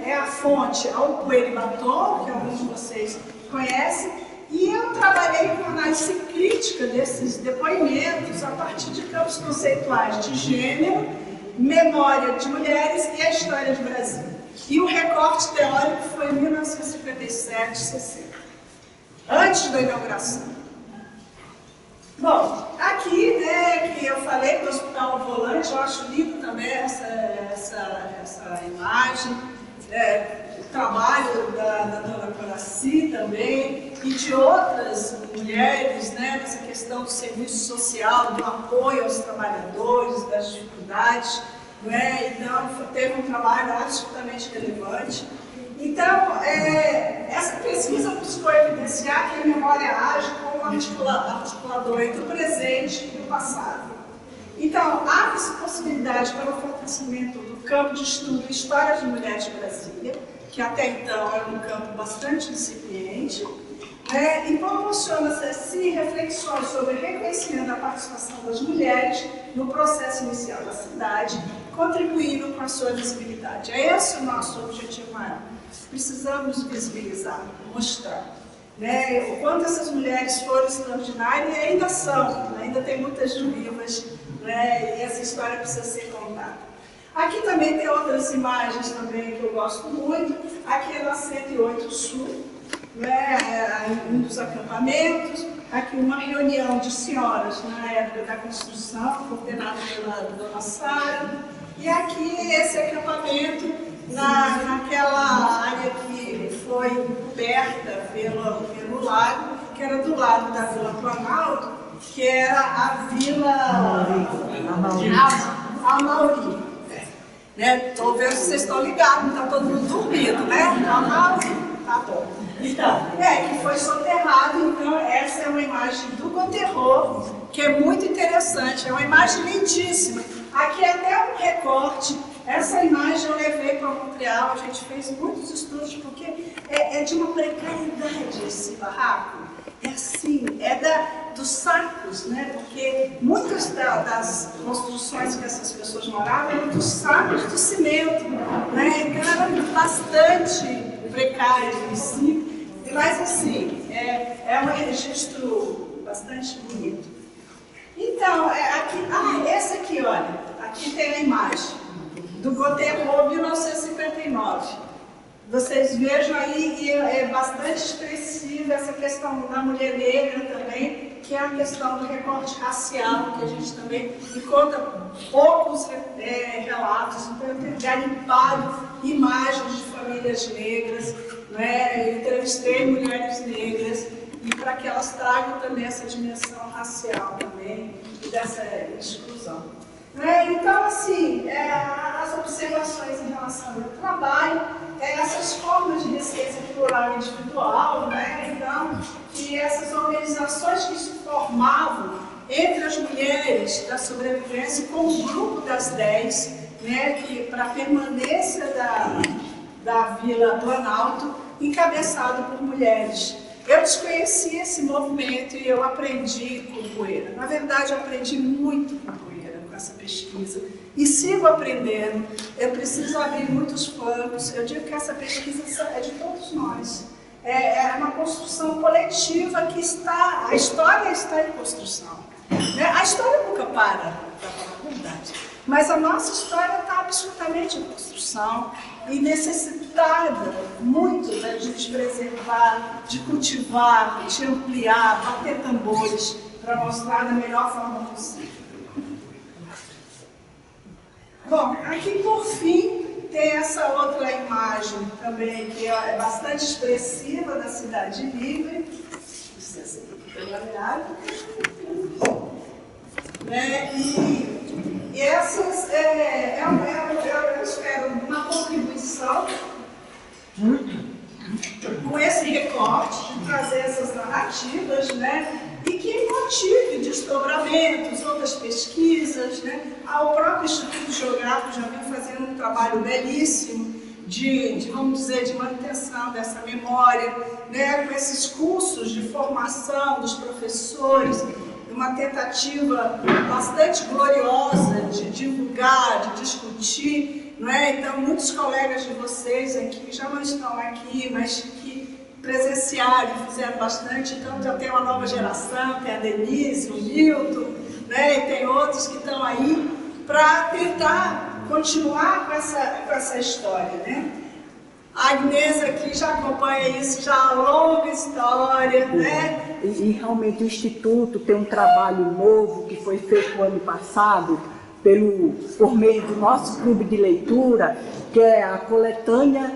é a fonte ao Pueri Baton, que alguns de vocês conhecem, e eu trabalhei com análise crítica desses depoimentos a partir de campos conceituais de gênero, memória de mulheres e a história de Brasil. E o recorte teórico foi em 1957, 60, antes da inauguração. Bom, aqui, né, que eu falei do Hospital Volante, eu acho lindo também essa imagem, o trabalho da dona Coraci também, e de outras mulheres, né, nessa questão do serviço social, do apoio aos trabalhadores, das dificuldades, né, então teve um trabalho absolutamente relevante. Então, essa pesquisa buscou evidenciar que a memória age como articulador entre o presente e o passado. Então, abre-se possibilidade para o fortalecimento do campo de estudo História de Mulheres de Brasília, que até então era um campo bastante incipiente, né, e proporciona-se assim reflexões sobre o reconhecimento da participação das mulheres no processo inicial da cidade, contribuindo com a sua visibilidade. É esse o nosso objetivo maior. Precisamos visibilizar, mostrar, né, o quanto essas mulheres foram extraordinárias e ainda são, ainda tem muitas vivas, né, e essa história precisa ser contada. Aqui também tem outras imagens também que eu gosto muito. Aqui é na 108 Sul, né, um dos acampamentos. Aqui uma reunião de senhoras na época da construção, coordenada pela dona Sara. E aqui esse acampamento naquela área que foi coberta pelo lago, que era do lado da Vila Planalto, que era a Vila Amauri. Estou vendo se vocês estão ligados, não está todo mundo dormindo, né? Amauri, tá bom. Então, que foi soterrado. Então, essa é uma imagem do Goterro, que é muito interessante. É uma imagem lindíssima. Aqui é até um recorte. Essa imagem eu levei para Montreal. A gente fez muitos estudos, porque é de uma precariedade esse barraco. É assim, dos sacos, né? Porque muitas das construções que essas pessoas moravam eram dos sacos de cimento, né? Então eram bastante precários em si, mas assim, é um registro bastante bonito. Então, essa aqui, olha, aqui tem a imagem do Goterro, 1959. Vocês vejam aí, e é bastante expressiva essa questão da mulher negra também, que é a questão do recorte racial, que a gente também encontra poucos relatos. Então, eu tenho garimpado imagens de famílias negras, né? Eu entrevistei mulheres negras, e para que elas tragam também essa dimensão racial também, e dessa exclusão. Então, assim, as observações em relação ao meu trabalho, essas formas de resistência plural e individual, né? Então, que essas organizações que se formavam entre as mulheres da sobrevivência, como o grupo das 10, né? Que para a permanência da Vila Planalto, encabeçado por mulheres. Eu desconheci esse movimento e eu aprendi com Poeira. Na verdade, eu aprendi muito com Poeira, com essa pesquisa. E sigo aprendendo. Eu preciso abrir muitos flancos. Eu digo que essa pesquisa é de todos nós. É uma construção coletiva que a história está em construção. A história nunca para falar a verdade. Mas a nossa história está absolutamente em construção e necessitada muito da gente preservar, de cultivar, de ampliar, bater tambores para mostrar da melhor forma possível. Bom, aqui por fim tem essa outra imagem também que é bastante expressiva da Cidade Livre. Licença aqui pela olhada. E essas eu espero uma contribuição com esse recorte, de trazer essas narrativas, né? E que motive desdobramentos, outras pesquisas, né? O próprio Instituto Geográfico já vem fazendo um trabalho belíssimo vamos dizer, de manutenção dessa memória, né? Com esses cursos de formação dos professores, uma tentativa bastante gloriosa de divulgar, de discutir, não é? Então, muitos colegas de vocês aqui já não estão aqui, mas que presenciaram e fizeram bastante. Então, já tem uma nova geração, tem a Denise, o Milton, né? E tem outros que estão aí para tentar continuar com essa história, né? A Agnesa aqui já acompanha isso, já há longa história, né? E realmente o Instituto tem um trabalho novo que foi feito no ano passado por meio do nosso clube de leitura, que é a coletânea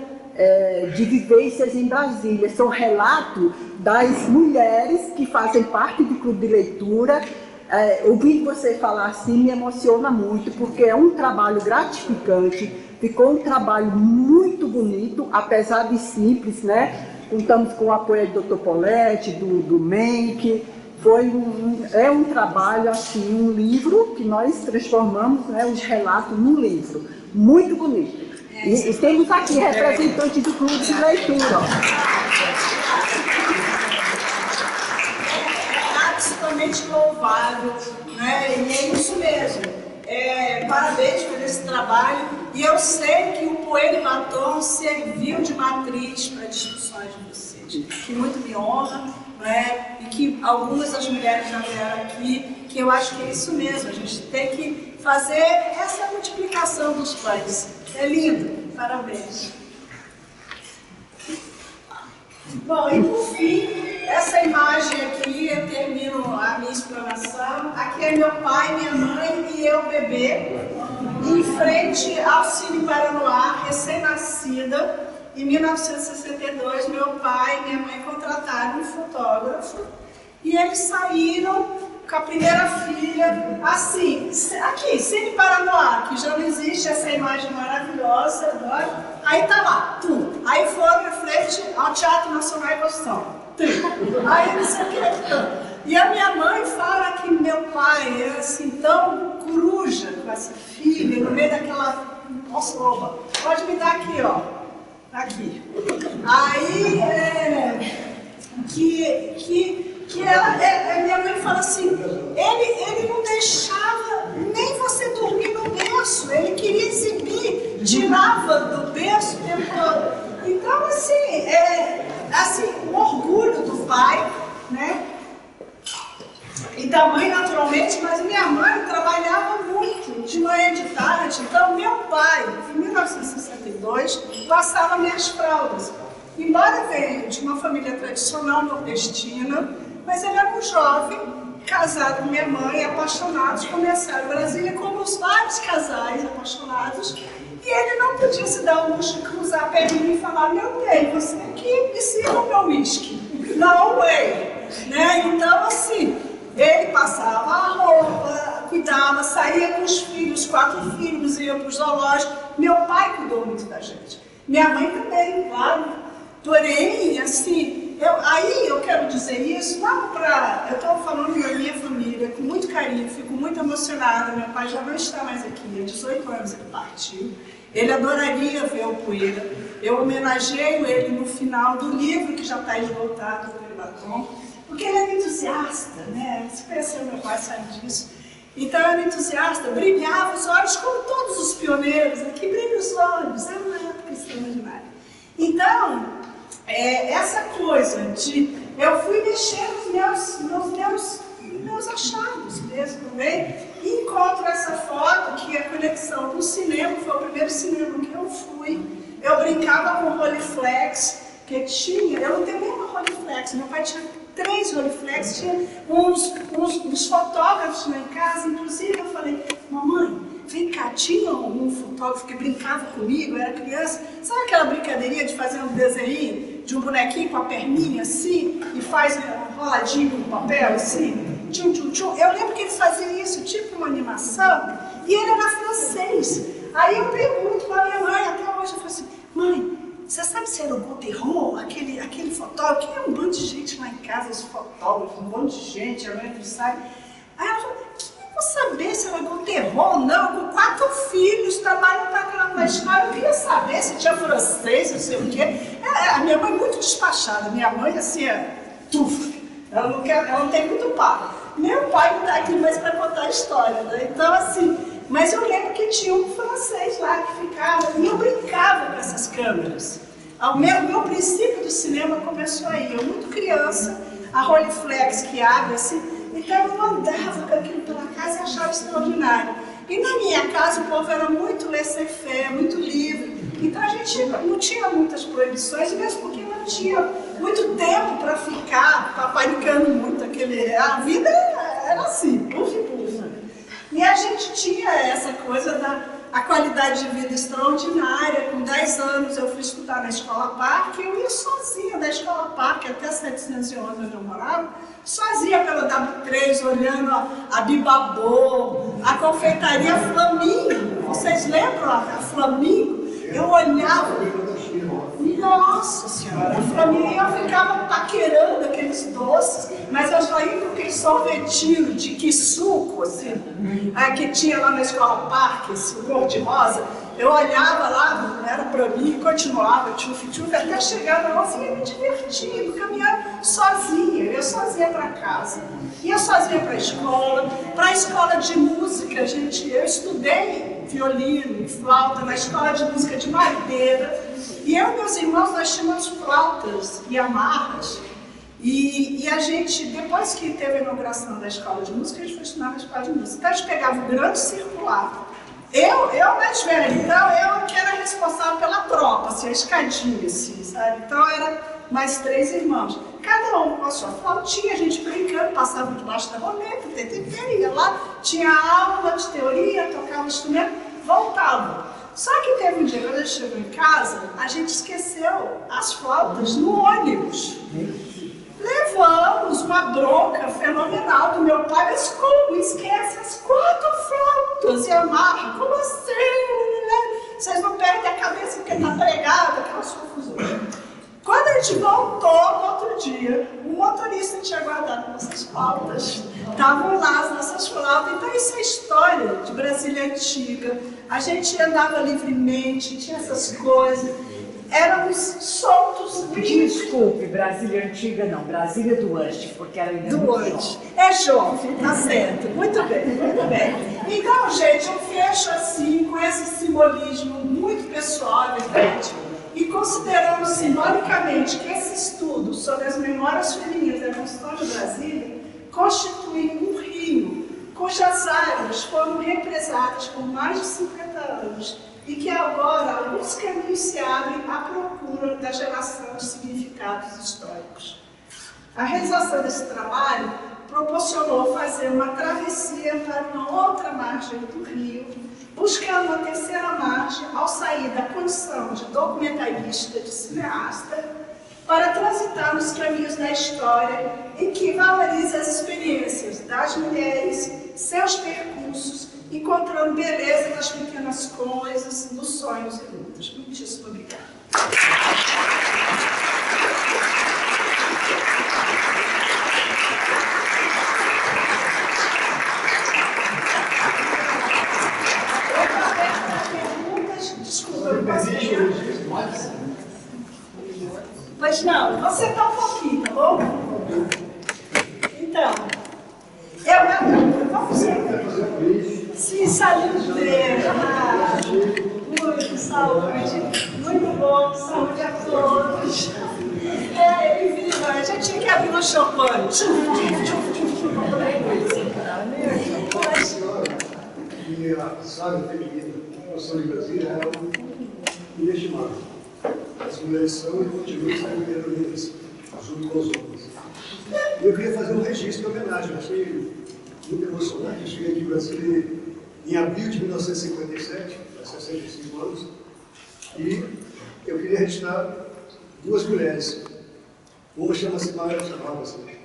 de vivências em Brasília. São relatos das mulheres que fazem parte do clube de leitura. Ouvir você falar assim me emociona muito, porque é um trabalho gratificante, ficou um trabalho muito bonito, apesar de simples, né? Contamos com o apoio do Dr. Poletti, do MENC. É um trabalho, assim, um livro que nós transformamos, né, os relatos num livro. Muito bonito. E temos aqui representantes do clube de leitura. Absolutamente louvável, né? E é isso mesmo. Parabéns por esse trabalho. E eu sei que o Poeira e Batom serviu de matriz para discussões de vocês, que muito me honra, né? E que algumas das mulheres já vieram aqui, que eu acho que é isso mesmo, a gente tem que fazer essa multiplicação dos pães. É lindo, parabéns. Bom, e por fim, essa imagem aqui, eu termino a minha explanação. Aqui é meu pai, minha mãe e eu, bebê, em frente ao Cine Paranoá, recém-nascida. Em 1962, meu pai e minha mãe contrataram um fotógrafo e eles saíram com a primeira filha, assim, aqui, Cine Paranoá, que já não existe essa imagem maravilhosa agora. Aí tá lá, Aí foram em frente ao Teatro Nacional em Boston. Aí não sei o que. E a minha mãe fala que meu pai era assim tão coruja com essa filha, no meio daquela... Nossa, opa, pode me dar aqui, ó. Aqui. Aí, minha mãe fala assim, ele não deixava nem você dormir no berço, ele queria exibir, tirava do berço o tempo todo. Então, assim, o orgulho do pai, né? E da mãe, naturalmente, mas minha mãe trabalhava muito, de manhã e de tarde. Então, meu pai, em 1962, passava minhas fraldas. Embora veio de uma família tradicional nordestina, mas ele era um jovem, casado com minha mãe, apaixonados, começaram em Brasília como os vários casais apaixonados. E ele não podia se dar o luxo de cruzar a perninha e falar, meu bem, você aqui me sirva o meu uísque. No way! Né? Então, assim, ele passava a roupa, cuidava, saía com os filhos, 4 filhos, ia para o zoológico. Meu pai cuidou muito da gente. Minha mãe também, claro. Porém, assim, eu quero dizer isso, não para... Eu estou falando da minha família com muito carinho, fico muito emocionada. Meu pai já não está mais aqui, há 18 anos ele partiu. Ele adoraria ver o Poeira. Eu homenageio ele no final do livro, que já está esgotado pelo Batom, porque ele era entusiasta, né? Se conheceu meu pai, sabe disso. Então, era entusiasta, brilhava os olhos, como todos os pioneiros aqui, brilham os olhos, era uma época extraordinária. Então, essa coisa de... Eu fui mexer nos meus achados mesmo também, e encontro essa foto, que é a conexão do cinema, foi o primeiro cinema que eu fui. Eu brincava com Rolleiflex, que tinha... Eu não tenho nenhuma Rolleiflex, meu pai tinha 3 Rolleiflex, tinha uns fotógrafos lá em casa, inclusive eu falei, mamãe, vem cá, tinha um fotógrafo que brincava comigo, eu era criança, sabe aquela brincadeirinha de fazer um desenho de um bonequinho com a perninha assim, e faz roladinho no papel assim, tchum, tchum, tchum. Eu lembro que eles faziam isso, tipo uma animação, e ele era francês. Aí eu pergunto para minha mãe, até hoje, eu falo assim, mãe, você sabe se era o Gautreau, aquele fotógrafo, que é um bando de gente lá em casa, os fotógrafos, um monte de gente, a mãe não sabe. Aí ela falou, eu vou saber se era Gautreau ou não, com 4 filhos, trabalham na escola, eu queria saber se tinha francês, não sei o quê. A minha mãe é muito despachada, minha mãe assim, ela não tem muito papo. Meu pai não está aqui mais para contar a história, né? Então assim, mas eu lembro que tinha um francês lá que ficava, e eu brincava com essas câmeras. O meu princípio do cinema começou aí, eu muito criança, a Rolleiflex que abre assim, então eu andava com aquilo pela casa e achava extraordinário. E na minha casa o povo era muito laissez-faire, muito livre, então a gente não tinha muitas proibições, mesmo porque não tinha muito tempo para ficar paparicando muito a vida era assim, puff. E a gente tinha essa coisa da qualidade de vida extraordinária. Com 10 anos eu fui estudar na Escola Parque, eu ia sozinha da Escola Parque até 711, onde eu morava, sozinha pela W3, olhando a Bibabô, a confeitaria Flamingo. Vocês lembram a Flamingo? Eu olhava, nossa senhora, a Flamingo, eu ficava paquerando aqueles doces, mas eu só ia com aquele sorvetinho de quissuco, assim, que tinha lá na Escola Parque, esse cor-de-rosa. Eu olhava lá, era pra mim, e continuava, tchuf-tchuf, até chegar na nossa e ia me divertindo, caminhando sozinha, eu ia sozinha para casa, ia sozinha para a escola de música, gente, eu estudei violino e flauta na escola de música de Madeira, e eu e meus irmãos, nós tínhamos flautas e amarras, e a gente, depois que teve a inauguração da escola de música, a gente foi estudar na escola de música, então a gente pegava um grande circular. Eu mais velha, então eu que era responsável pela tropa, assim, a escadinha, assim, sabe? Então era mais 3 irmãos. Cada um com a sua flautinha, a gente brincando, passava debaixo da roleta, ia lá, tinha aula de teoria, tocava o instrumento, voltava. Só que teve um dia, quando a gente chegou em casa, a gente esqueceu as flautas no ônibus. Levamos uma bronca fenomenal do meu pai, mas como esquece as 4 flautas e amarra? Como assim? Vocês não perdem a cabeça porque está pregado, aquelas confusões. conhecer a história de Brasília antiga. A gente andava livremente, tinha essas coisas. Éramos soltos, livres. Desculpe, Brasília Antiga não, Brasília do Oeste, porque ela ainda é Do Oeste. É jovem, tá certo. Muito bem, muito bem. Então, gente, eu fecho assim, com esse simbolismo muito pessoal, é verdade? E considerando simbolicamente que esse estudo sobre as memórias femininas da construção de Brasília constitui um rio cujas áreas foram represadas por mais de 50 anos e que agora alguns caminhos se abrem à procura da geração de significados históricos. A realização desse trabalho proporcionou fazer uma travessia para uma outra margem do rio, buscando uma terceira margem ao sair da condição de documentarista, de cineasta, para transitar nos caminhos da história em que valoriza as experiências das mulheres, seus percursos, encontrando beleza nas pequenas coisas, nos sonhos e lutas. Muitíssimo obrigada. Pois não, você tá um pouquinho, tá bom? Então, vamos ver. Sim, saúde. Muito saúde. Muito bom, saúde a todos. E viva, a gente tinha que abrir um champanhe. E a saga feminina da construção de Brasília é algo inestimável. As mulheres são e continuam sendo heroínas junto com os homens. E eu queria fazer um registro de homenagem. Eu achei muito emocionante. Eu cheguei aqui em Brasília em abril de 1957, há 65 anos, e eu queria registrar duas mulheres. Uma chamava-se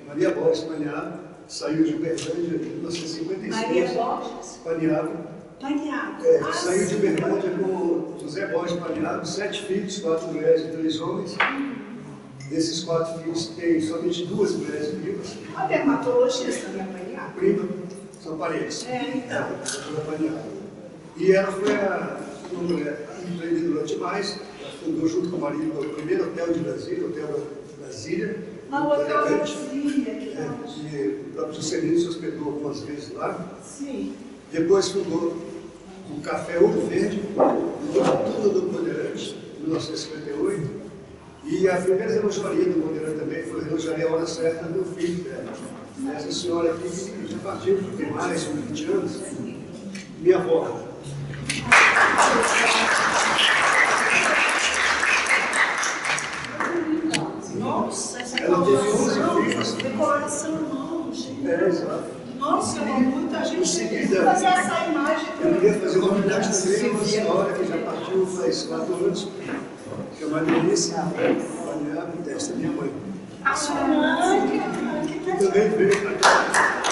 Maria Borges Paniago, saiu de Uberlândia em 1956. Maria Borges? Paniago. Paniago. Saiu de Uberlândia com José Borges Paniago, 7 filhos, 4 mulheres e 3 homens. Desses 4 filhos tem somente 2 mulheres vivas. A dermatologista, minha Paniago. Prima, são parentes. Então. E ela foi uma mulher empreendedora demais. Ela fundou junto com o marido o primeiro hotel de Brasília, o Hotel Brasília. O Hotel Brasília. Que o próprio Juscelino se hospedou algumas vezes lá. Sim. Depois fundou o Café Ouro Verde, tudo do Bandeirante, em 1958. E a primeira relojaria do Bandeirante também foi a relojaria Hora Certa do filho dela. Essa senhora aqui já partiu, tem mais de 20 anos, minha avó. Nossa, essa Ela teve 11 filhos. decoração não, gente. Exato. Nossa, muita gente seguida, fazer essa imagem. Eu queria fazer uma homenagem também a uma senhora que já partiu faz 4 anos, chamada Denise Paniago Testa, minha mãe. A sua mãe, que Também veio para cá.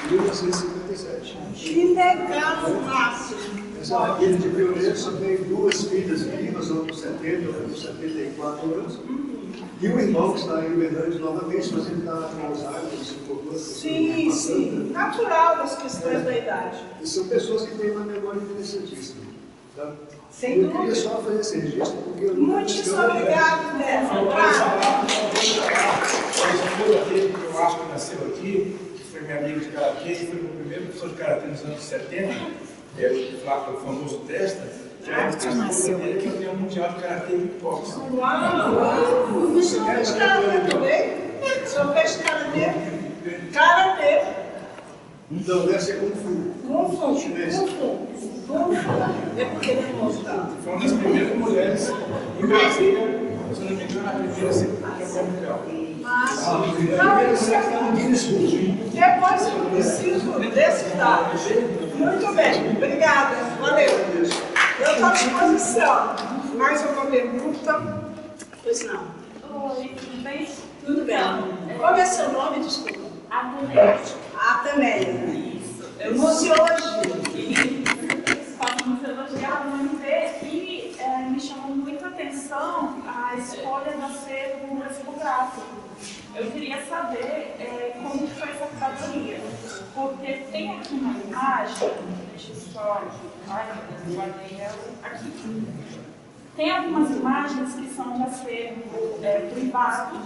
1957. Que legal, Márcio. Essa família de pioneiros só tem 2 filhas vivas, uma com 70, outra com 74 anos. E o irmão que está em Uberlândia novamente, mas ele está com Alzheimer, se incorporou. Sim, sim. Natural das questões da idade. E são pessoas que têm uma memória interessantíssima. Tá? Sem eu dúvida. queria só fazer esse registro, porque eu nunca Muitíssimo obrigado, Neto. Aquele que eu acho que nasceu aqui, que foi meu amigo de karatê, foi o meu primeiro professor de karatê nos anos 70, o famoso Testa. Nasceu aqui no Campeão Mundial de Karatê em boxe. Uau! O senhor fez karatê também? O senhor fez karatê? Karatê. Então, deve ser Kung Fu. Kung Fu. Kung Fu. É porque ele é mortal. Foi uma das primeiras mulheres em Brasília, se não me engano, a primeira campeã mundial. Depois eu preciso desse dado. Muito bem, obrigada. Valeu. Eu estou à disposição. Mais uma pergunta? Pois não. Oi, tudo bem? Tudo bem. Qual é seu nome, desculpa? Ataneia. Isso. Museologia. Faço museologia no MT e me chamou muito a atenção a escolha do acervo etnográfico. Eu queria saber como foi essa curadoria. aqui uma imagem, deixa eu só, guardei ela aqui. Tem algumas imagens que são de acervo privado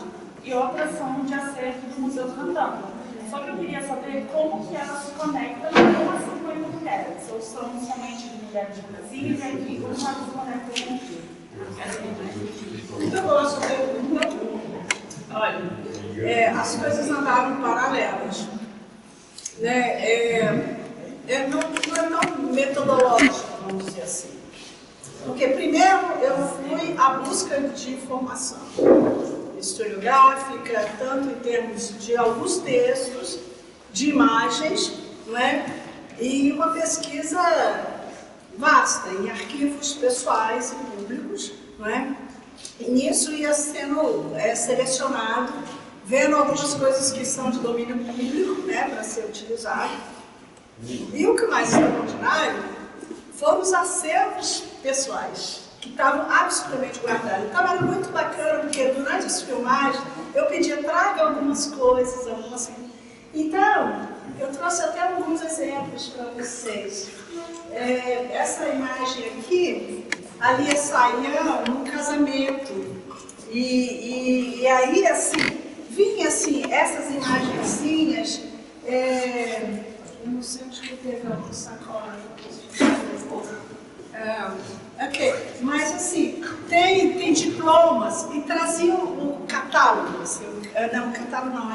e outras são de acervo do Museu Cantando. Só que eu queria saber como que elas se conectam com as 50 mulheres, ou são somente de mulheres de Brasília e como elas se conectam com essa imagem. Então, eu gosto de olha, as coisas andaram paralelas. Né? Não é tão metodológico, vamos dizer assim. Porque primeiro eu fui à busca de informação historiográfica, tanto em termos de alguns textos, de imagens, não é? E uma pesquisa vasta em arquivos pessoais e públicos, não é? E nisso ia sendo selecionado, vendo algumas coisas que são de domínio público, né, para ser utilizado. E o que mais extraordinário foram os acervos pessoais, que estavam absolutamente guardados. Então era muito bacana, porque durante as filmagens eu pedia, traga algumas coisas, Então, eu trouxe até alguns exemplos para vocês. Essa imagem aqui, ali é Saião num casamento. E aí, assim, vinha assim, essas imagenzinhas, eu não sei onde que eu peguei a sacola. Mas assim, tem diplomas e traziam o catálogo, assim, não, o catálogo não,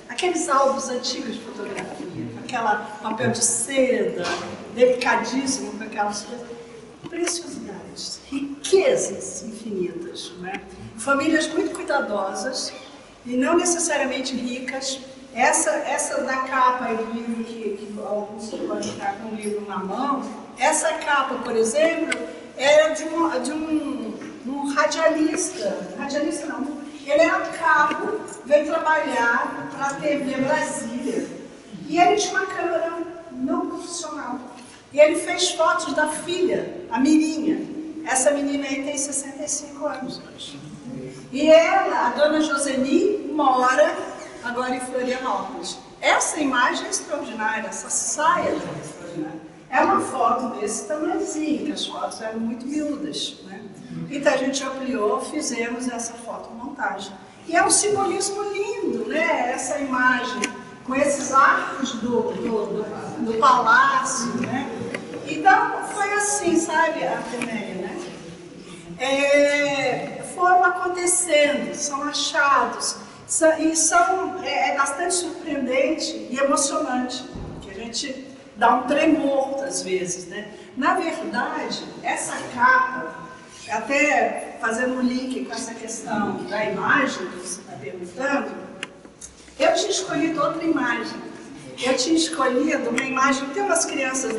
aqueles álbuns antigos de fotografia, aquela papel de seda, delicadíssimo, com aquelas coisas, preciosidades, riquezas infinitas, né? Famílias muito cuidadosas e não necessariamente ricas. Essa da capa aí do livro, que alguns podem estar com o livro na mão, essa capa, por exemplo, era de um radialista não, ele era cabo, veio trabalhar para a TV Brasília, e ele tinha uma câmera não profissional, e ele fez fotos da filha, a Mirinha. Essa menina aí tem 65 anos hoje. E ela, a dona Joseni, mora agora em Florianópolis. Essa imagem é extraordinária, essa saia é extraordinária. É uma foto desse tamanhozinho, que as fotos eram muito miúdas, né? Então a gente ampliou, fizemos essa fotomontagem. E é um simbolismo lindo, né? Essa imagem, com esses arcos do palácio, né? Então foi assim, sabe, a Ateneia, né? Foram acontecendo, são achados, é bastante surpreendente e emocionante, porque a gente dá um tremor às vezes, né? Na verdade, essa capa, até fazendo um link com essa questão da imagem que você está perguntando, eu tinha escolhido outra imagem. Eu tinha escolhido uma imagem, tem umas crianças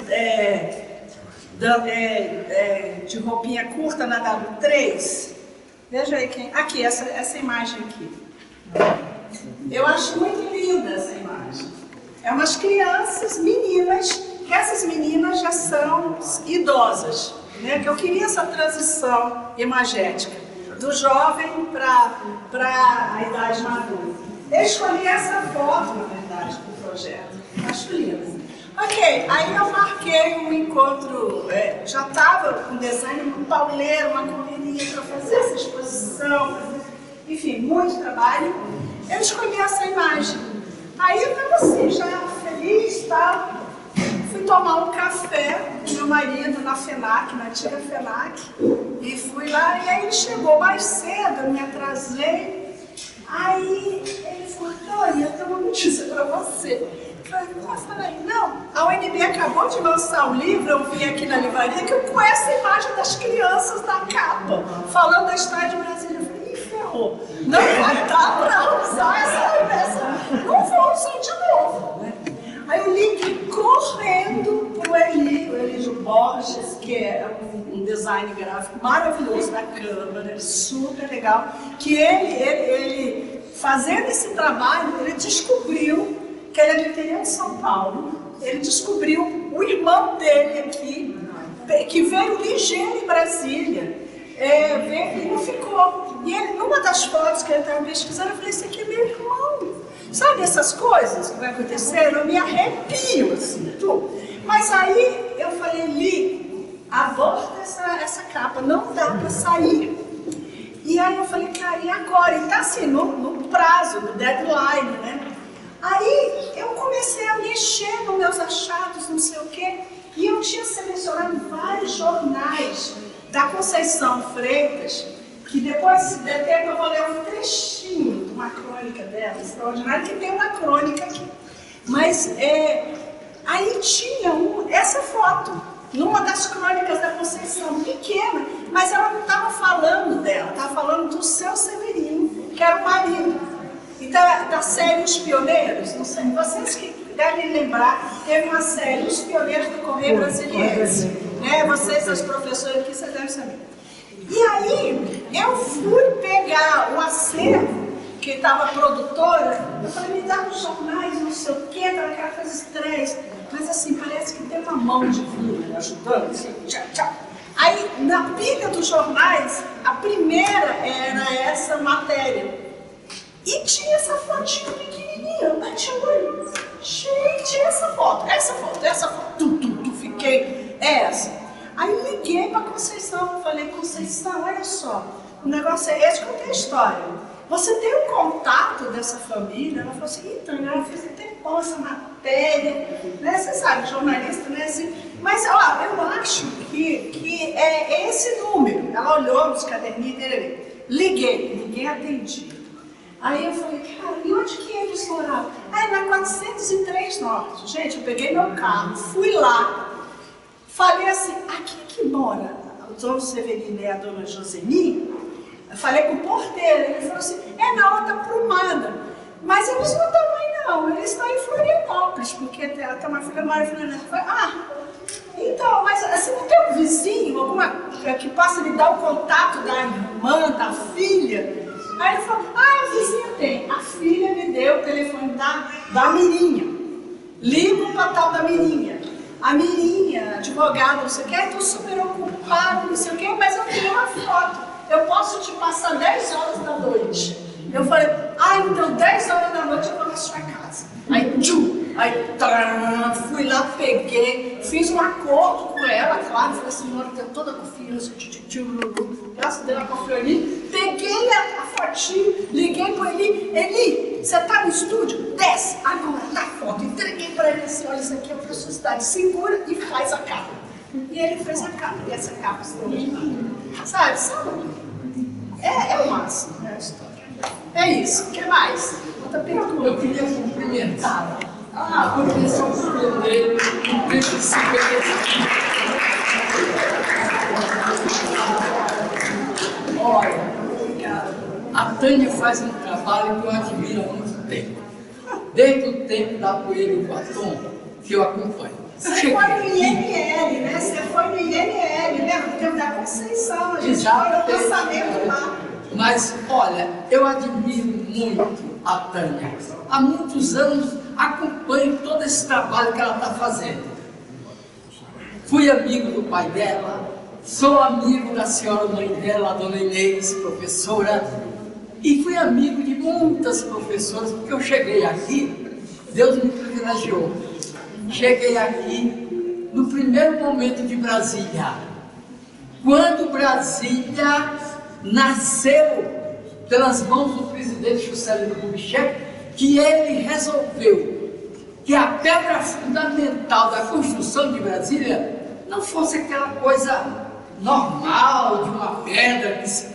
de roupinha curta na W3. Veja aí quem. Aqui, essa imagem aqui. Eu acho muito linda essa imagem. É umas crianças, meninas, que essas meninas já são idosas, né? Que eu queria essa transição imagética, do jovem para a idade madura. Eu escolhi essa foto, na verdade, do projeto. Acho linda. Ok, aí eu marquei um encontro, já estava com design, um pauleiro, uma correria para fazer essa exposição, enfim, muito trabalho. Eu escolhi essa imagem. Aí eu estava assim, já feliz e tal. Fui tomar um café com meu marido na FENAC, na antiga FENAC, e fui lá, e aí ele chegou mais cedo, eu me atrasei. Aí ele falou, Tony, eu tenho uma notícia para você. Eu falei, não, a UNB acabou de lançar um livro, eu vi aqui na livraria, que eu com essa imagem das crianças na capa, falando da história de Brasília. Eu falei, ih, ferrou, não vai dar para usar essa, não vou usar de novo, né? Aí eu liguei correndo para o Elídio Borges, que é um design gráfico maravilhoso da Câmara, super legal, que ele fazendo esse trabalho, ele descobriu que ele é do interior de São Paulo, ele descobriu o irmão dele aqui, que veio ligeiro em Brasília, e não ficou. E ele, numa das fotos que ele estava pesquisando, eu falei, esse aqui é meu irmão. Sabe essas coisas que vai acontecer? Eu me arrepio, assim, tudo. Mas aí eu falei, Li, aborta essa capa, não dá para sair. E aí eu falei, cara, e agora? E tá assim, no prazo, no deadline, né? Aí eu comecei a mexer nos meus achados, não sei o quê, e eu tinha selecionado vários jornais da Conceição Freitas, que depois, se der tempo, eu vou ler um trechinho de uma crônica dela, extraordinária, que tem uma crônica aqui. Mas aí tinha essa foto, numa das crônicas da Conceição, pequena, mas ela não estava falando dela, estava falando do seu Severino, que era o marido. Então, da série Os Pioneiros, não sei, vocês que devem lembrar, teve uma série, Os Pioneiros do Correio Brasiliense. Vocês, as professoras aqui, vocês devem saber. E aí, eu fui pegar o acervo, que estava a produtora, eu falei, me dá uns jornais, não sei o quê, aquela coisa estranha. Mas assim, parece que tem uma mão divina ajudando, assim, tchau, tchau. Aí, na pilha dos jornais, a primeira era essa matéria. E tinha essa fotinha pequenininha, eu bati o olho. Gente, essa foto, fiquei, essa. Aí liguei para Conceição, falei, Conceição, olha só, o negócio é esse, contei a história. Você tem um contato dessa família? Ela falou assim, então, ela fez um tempão essa matéria, né? Você sabe, jornalista, né? Assim, mas, ó, eu acho que é esse número. Ela olhou nos caderninhos dele, liguei, atendi. Aí eu falei, cara, e onde que eles moravam? Aí na 403 Norte. Gente, eu peguei meu carro, fui lá, falei assim, aqui que mora o Dom Severino e a dona Joseni. Eu falei com o porteiro, ele falou assim, na outra Prumada. Mas eles não estão aí não, eles estão em Florianópolis, porque tem uma filha mora em Florianópolis. Eu falei, então, mas assim, não tem um vizinho, alguma que possa lhe dar o contato da irmã, da filha? Aí ele falou, a vizinha tem. A filha me deu o telefone da Mirinha. Ligo para a tal da Mirinha. A Mirinha, advogada, não sei o que, estou super ocupada, não sei o que, mas eu tenho uma foto. Eu posso te passar 10 horas da noite. Eu falei, então 10 horas da noite eu vou na sua casa. Aí, fui lá, peguei, fiz um acordo com ela, claro, falei assim, senhora, tem toda a confiança, graças a Deus, ela confiou em mim, peguei a fotinho, liguei para Eli, você tá no estúdio? Desce, agora, dá foto, entreguei para ele assim, olha, isso aqui é a preciosidade, segura e faz a capa. E ele fez a capa, e essa capa extraordinária. Sabe? É o máximo, né, a história. É isso, o que mais? Outra pergunta. Eu queria cumprimentá-la. Porque são pioneiros, Olha, a Tânia faz um trabalho que eu admiro há muito tempo. Desde o tempo da Poeira e Batom, que eu acompanho. Você foi no INL, né? Você foi no INL, lembra? Do tempo da Conceição, a gente foi no lançamento lá. Mas, olha, eu admiro muito a Tânia. Há muitos anos acompanho todo esse trabalho que ela está fazendo. Fui amigo do pai dela, sou amigo da senhora mãe dela, a dona Inês, professora, e fui amigo de muitas professoras, porque eu cheguei aqui, Deus me privilegiou. Cheguei aqui no primeiro momento de Brasília, quando Brasília nasceu pelas mãos do presidente Juscelino Kubitschek, que ele resolveu que a pedra fundamental da construção de Brasília não fosse aquela coisa normal de uma pedra que se...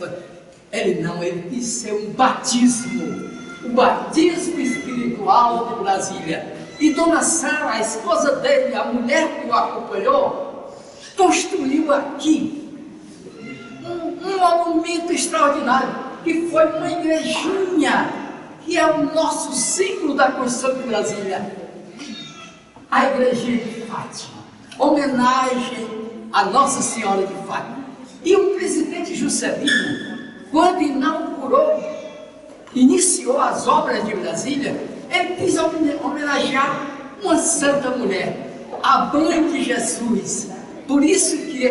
Ele quis ser um batismo, o batismo espiritual de Brasília. E Dona Sara, a esposa dele, a mulher que o acompanhou, construiu aqui um monumento extraordinário, que foi uma igrejinha, que é o nosso símbolo da construção de Brasília. A igrejinha de Fátima, homenagem a Nossa Senhora de Fátima. E o presidente Juscelino, quando iniciou as obras de Brasília, ele quis homenagear uma santa mulher, a Mãe de Jesus. Por isso que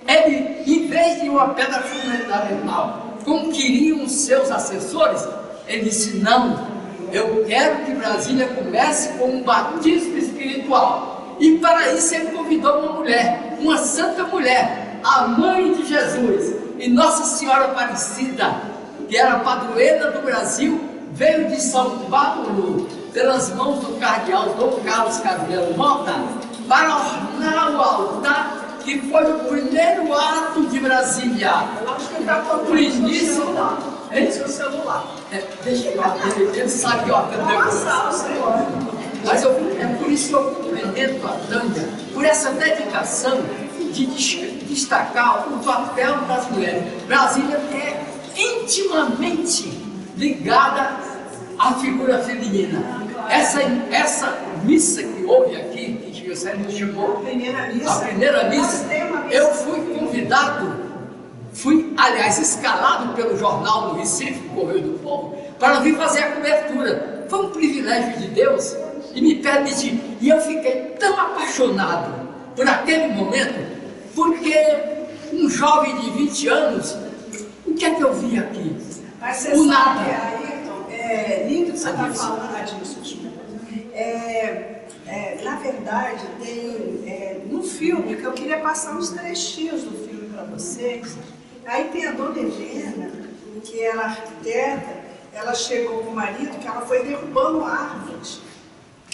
ele, em vez de uma pedra fundamental, como queriam os seus assessores, ele disse, não, eu quero que Brasília comece com um batismo espiritual. E para isso ele convidou uma mulher, uma santa mulher, a mãe de Jesus, e Nossa Senhora Aparecida, que era a padroeira do Brasil, veio de São Paulo, pelas mãos do cardeal Dom Carlos Carneiro Mota, para ornar o altar, que foi o primeiro ato de Brasília. Eu acho que ele está com O início o seu celular. Deixa eu ver, ele sabe, ó, que eu tenho. Nossa, o senhor. Mas é por isso que eu cumprimento a Tânia, por essa dedicação de destacar o papel das mulheres. Brasília é intimamente ligada à figura feminina. Essa missa que houve aqui, que você nos chamou, a primeira missa, eu fui convidado, aliás, escalado pelo jornal do Recife, Correio do Povo, para vir fazer a cobertura. Foi um privilégio de Deus e me permitir. E eu fiquei tão apaixonado por aquele momento, porque um jovem de 20 anos, o que é que eu vi aqui? Mas você sabe, Ayrton, é lindo que você está falando disso. Na verdade, tem no filme, que eu queria passar uns trechinhos do filme para vocês. Aí tem a dona Helena, que ela é arquiteta, ela chegou com o marido, que ela foi derrubando árvores.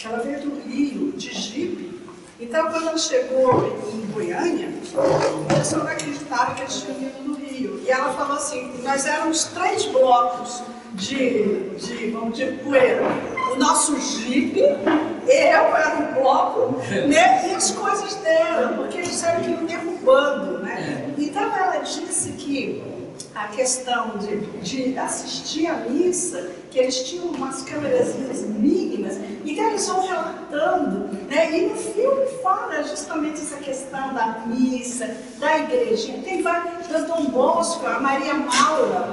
Ela veio do Rio, de jipe. Então, quando ela chegou em Goiânia, o pessoal não acreditava que eles tinham vindo do Rio. E ela falou assim, nós éramos 3 blocos de poeira. O nosso jipe, eu era um bloco, né? E as coisas dela, porque eles disseram que iam derrubando, né? Então ela disse que a questão de assistir à missa, que eles tinham umas câmerazinhas mínimas, e que eles vão relatando, né? E no filme fala justamente essa questão da missa, da igrejinha. Tem vários, do Dom Bosco, a Maria Maura,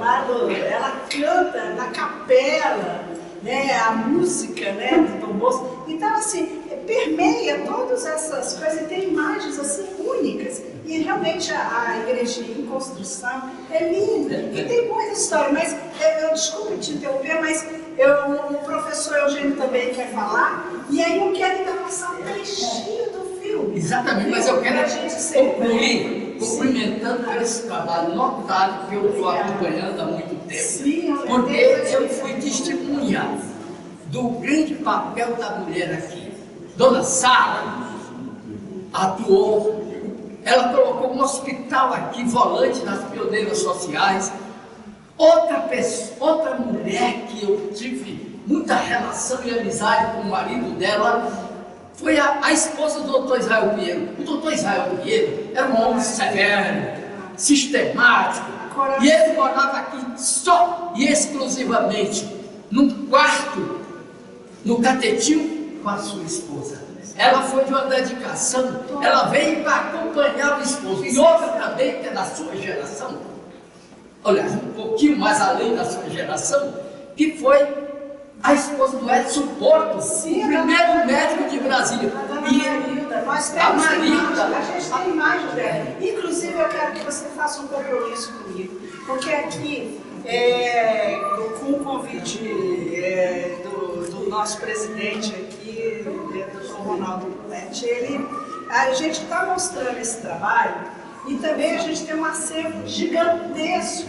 ela canta na capela, né? A música, né? Do Dom Bosco. Então, assim, permeia todas essas coisas e tem imagens assim únicas. E realmente a igrejinha em construção é linda e tem muita história. Mas desculpe te interromper, mas o professor Eugênio também quer falar. E aí eu quero ainda passar um trechinho do filme. Exatamente, mas eu quero concluir cumprimentando por esse trabalho notável que eu estou acompanhando há muito tempo. Sim, porque eu fui testemunha do grande papel da mulher aqui. Dona Sara atuou. Ela colocou um hospital aqui, volante das pioneiras sociais. Outra mulher que eu tive muita relação e amizade com o marido dela foi a esposa do doutor Israel Pinheiro. O doutor Israel Pinheiro era um homem severo, sistemático, e ele morava aqui só e exclusivamente num quarto, no catetinho, com a sua esposa. Ela foi de uma dedicação, ela veio para acompanhar o esposo. E outra também, que é da sua geração, olha, um pouquinho mais além da sua geração, que foi a esposa do Edson Porto, o primeiro médico de Brasília. Nós temos a gente tem imagem dela. Inclusive, eu quero que você faça um compromisso comigo, porque aqui, com o convite do nosso presidente aqui, do Ronaldo Pulete, a gente está mostrando esse trabalho e também a gente tem um acervo gigantesco,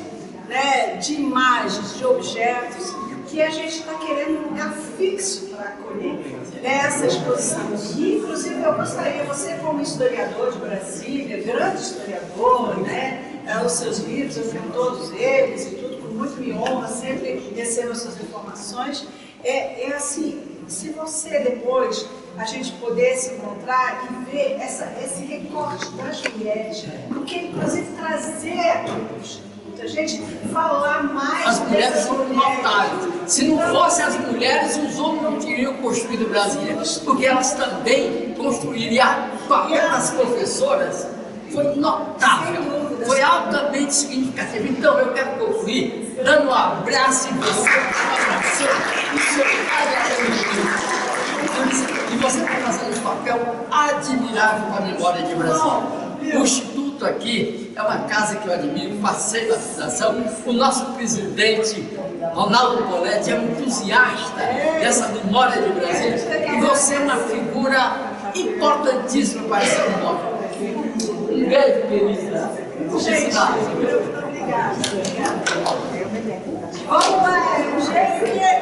né, de imagens, de objetos, que a gente está querendo um lugar fixo para acolher nessa exposição. E, inclusive, eu gostaria, você como historiador de Brasília, grande historiador, né, os seus livros, eu tenho todos eles e tudo, com muito me honra, sempre recebo as suas informações. Assim, se você depois, a gente poder se encontrar e ver esse recorte das mulheres, porque inclusive trazer a gente falar mais. As mulheres são notáveis. Se não fossem as mulheres, os homens não teriam construído Brasília, porque elas também construíram. E a papel das professoras foi notável, foi altamente significativo. Então eu quero concluir dando um abraço em você, e você está fazendo um papel admirável para a memória de Brasília. O Instituto aqui é uma casa que eu admiro, passei na fundação. O nosso presidente Ronaldo Poletti é um entusiasta dessa memória de Brasília e você é uma figura importantíssima para essa memória. Um beijo, querida. Gente, muito obrigada. Vamos lá,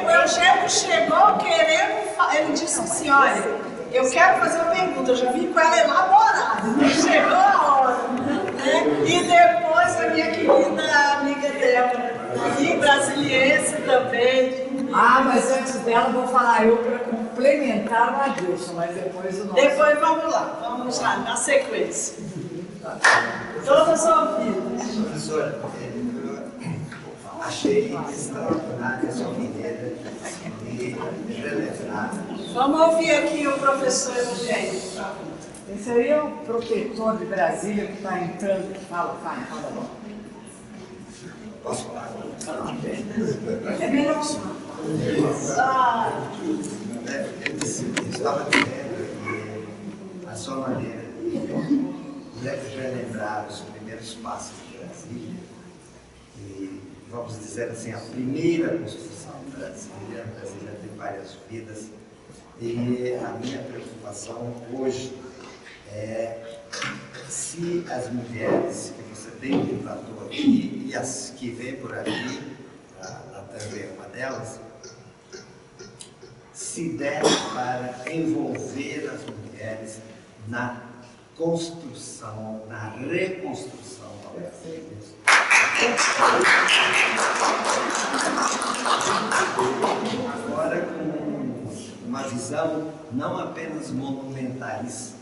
o Eugênio chegou querendo, ele disse assim, olha, eu quero fazer uma pergunta, eu já vim com ela elaborada, chegou a hora, né? E depois a minha querida amiga Débora, e brasiliense também. Ah, mas antes dela vou falar eu para complementar o Adilson, mas depois o nosso... Depois vamos lá, na sequência. Todas ouvidas. Professora, eu achei extraordinária a sua maneira de relembrar. Vamos ouvir aqui o professor Eugênio. Esse aí é o protetor de Brasília que está entrando, que fala. Posso falar? É melhor. Eu estava dizendo que a sua maneira de relembrar os primeiros passos de Brasília, e vamos dizer assim, a primeira construção de Brasília. Brasília tem várias vidas, e a minha preocupação hoje é se as mulheres que você tem que tratou aqui e as que vêm por aqui, a também é uma delas, se der para envolver as mulheres na construção, na reconstrução da Brasília. Agora com uma visão não apenas monumentalista,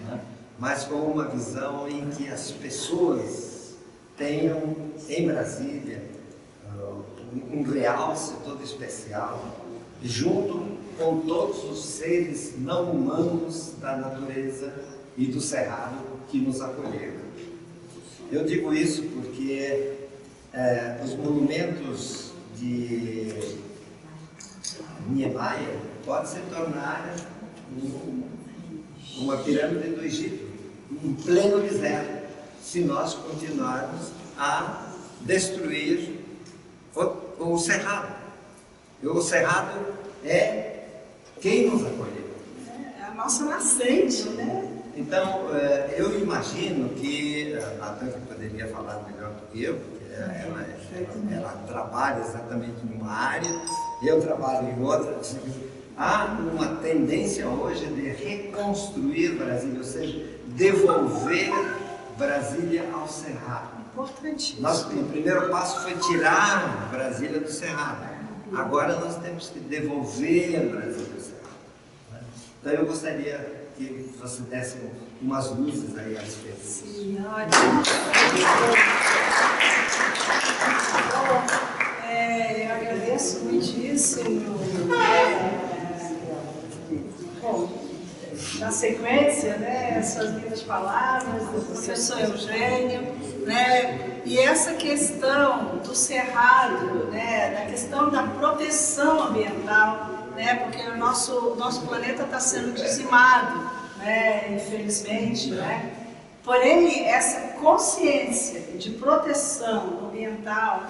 né, mas com uma visão em que as pessoas tenham em Brasília um realce todo especial, junto com todos os seres não humanos da natureza e do Cerrado que nos acolheram. Eu digo isso porque os monumentos de Niemeyer podem se tornar uma pirâmide do Egito, em pleno deserto, se nós continuarmos a destruir o Cerrado. O Cerrado é quem nos acolheu. É a nossa nascente, né? Então, eu imagino que a Natan poderia falar melhor do que eu, porque ela trabalha exatamente numa área, eu trabalho em outra. Há uma tendência hoje de reconstruir Brasília, ou seja, devolver Brasília ao Cerrado. Importantíssimo. O primeiro passo foi tirar Brasília do Cerrado. Agora nós temos que devolver Brasília ao Cerrado. Então eu gostaria que você desse umas luzes aí a respeito. Sim, ótimo. Eu agradeço muitíssimo. Bom, na sequência, né, essas lindas palavras do professor Eugênio, né, e essa questão do Cerrado, né, da questão da proteção ambiental, né, porque o nosso planeta está sendo dizimado, né, infelizmente, né, porém essa consciência de proteção ambiental,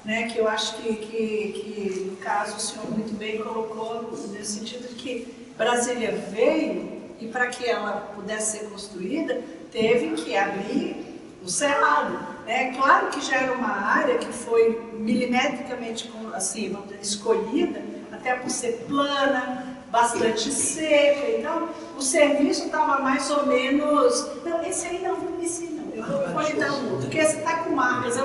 né, que eu acho que no caso o senhor muito bem colocou, nesse sentido de que Brasília veio e para que ela pudesse ser construída, teve que abrir o Cerrado. Né? Claro que já era uma área que foi milimetricamente assim, vamos dizer, escolhida, até por ser plana, bastante seca, então o serviço estava mais ou menos, não, esse aí não, eu vou então, porque esse está com marcas,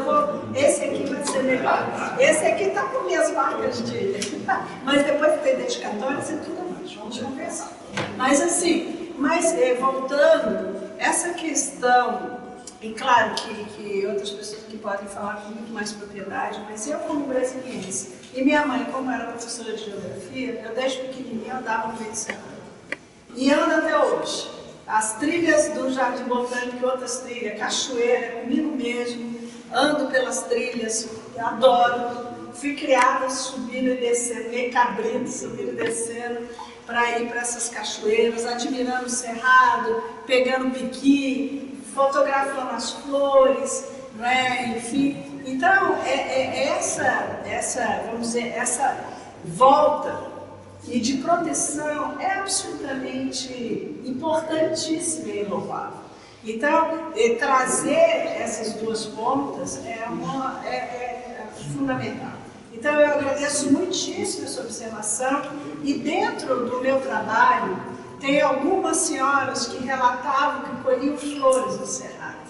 esse aqui vai ser melhor, esse aqui está com minhas marcas de, mas depois que tem dedicatórias e tudo mais, vamos conversar. Mas assim, voltando, essa questão, e claro que outras pessoas que podem falar com muito mais propriedade, mas eu como brasiliense, e minha mãe, como era professora de geografia, eu desde pequenininha andava no meio do Cerrado. E ando até hoje. As trilhas do Jardim Botânico e outras trilhas, cachoeira, comigo mesmo, ando pelas trilhas, adoro. Fui criada subindo e descendo, meio cabrito, subindo e descendo, para ir para essas cachoeiras, admirando o Cerrado, pegando piqui, fotografando as flores, não é? Enfim, então vamos dizer, essa volta e de proteção é absolutamente importantíssima e louvável. Então, trazer essas duas pontas é fundamental. Então, eu agradeço muitíssimo essa observação e dentro do meu trabalho tem algumas senhoras que relatavam que colhiam flores no cerrado,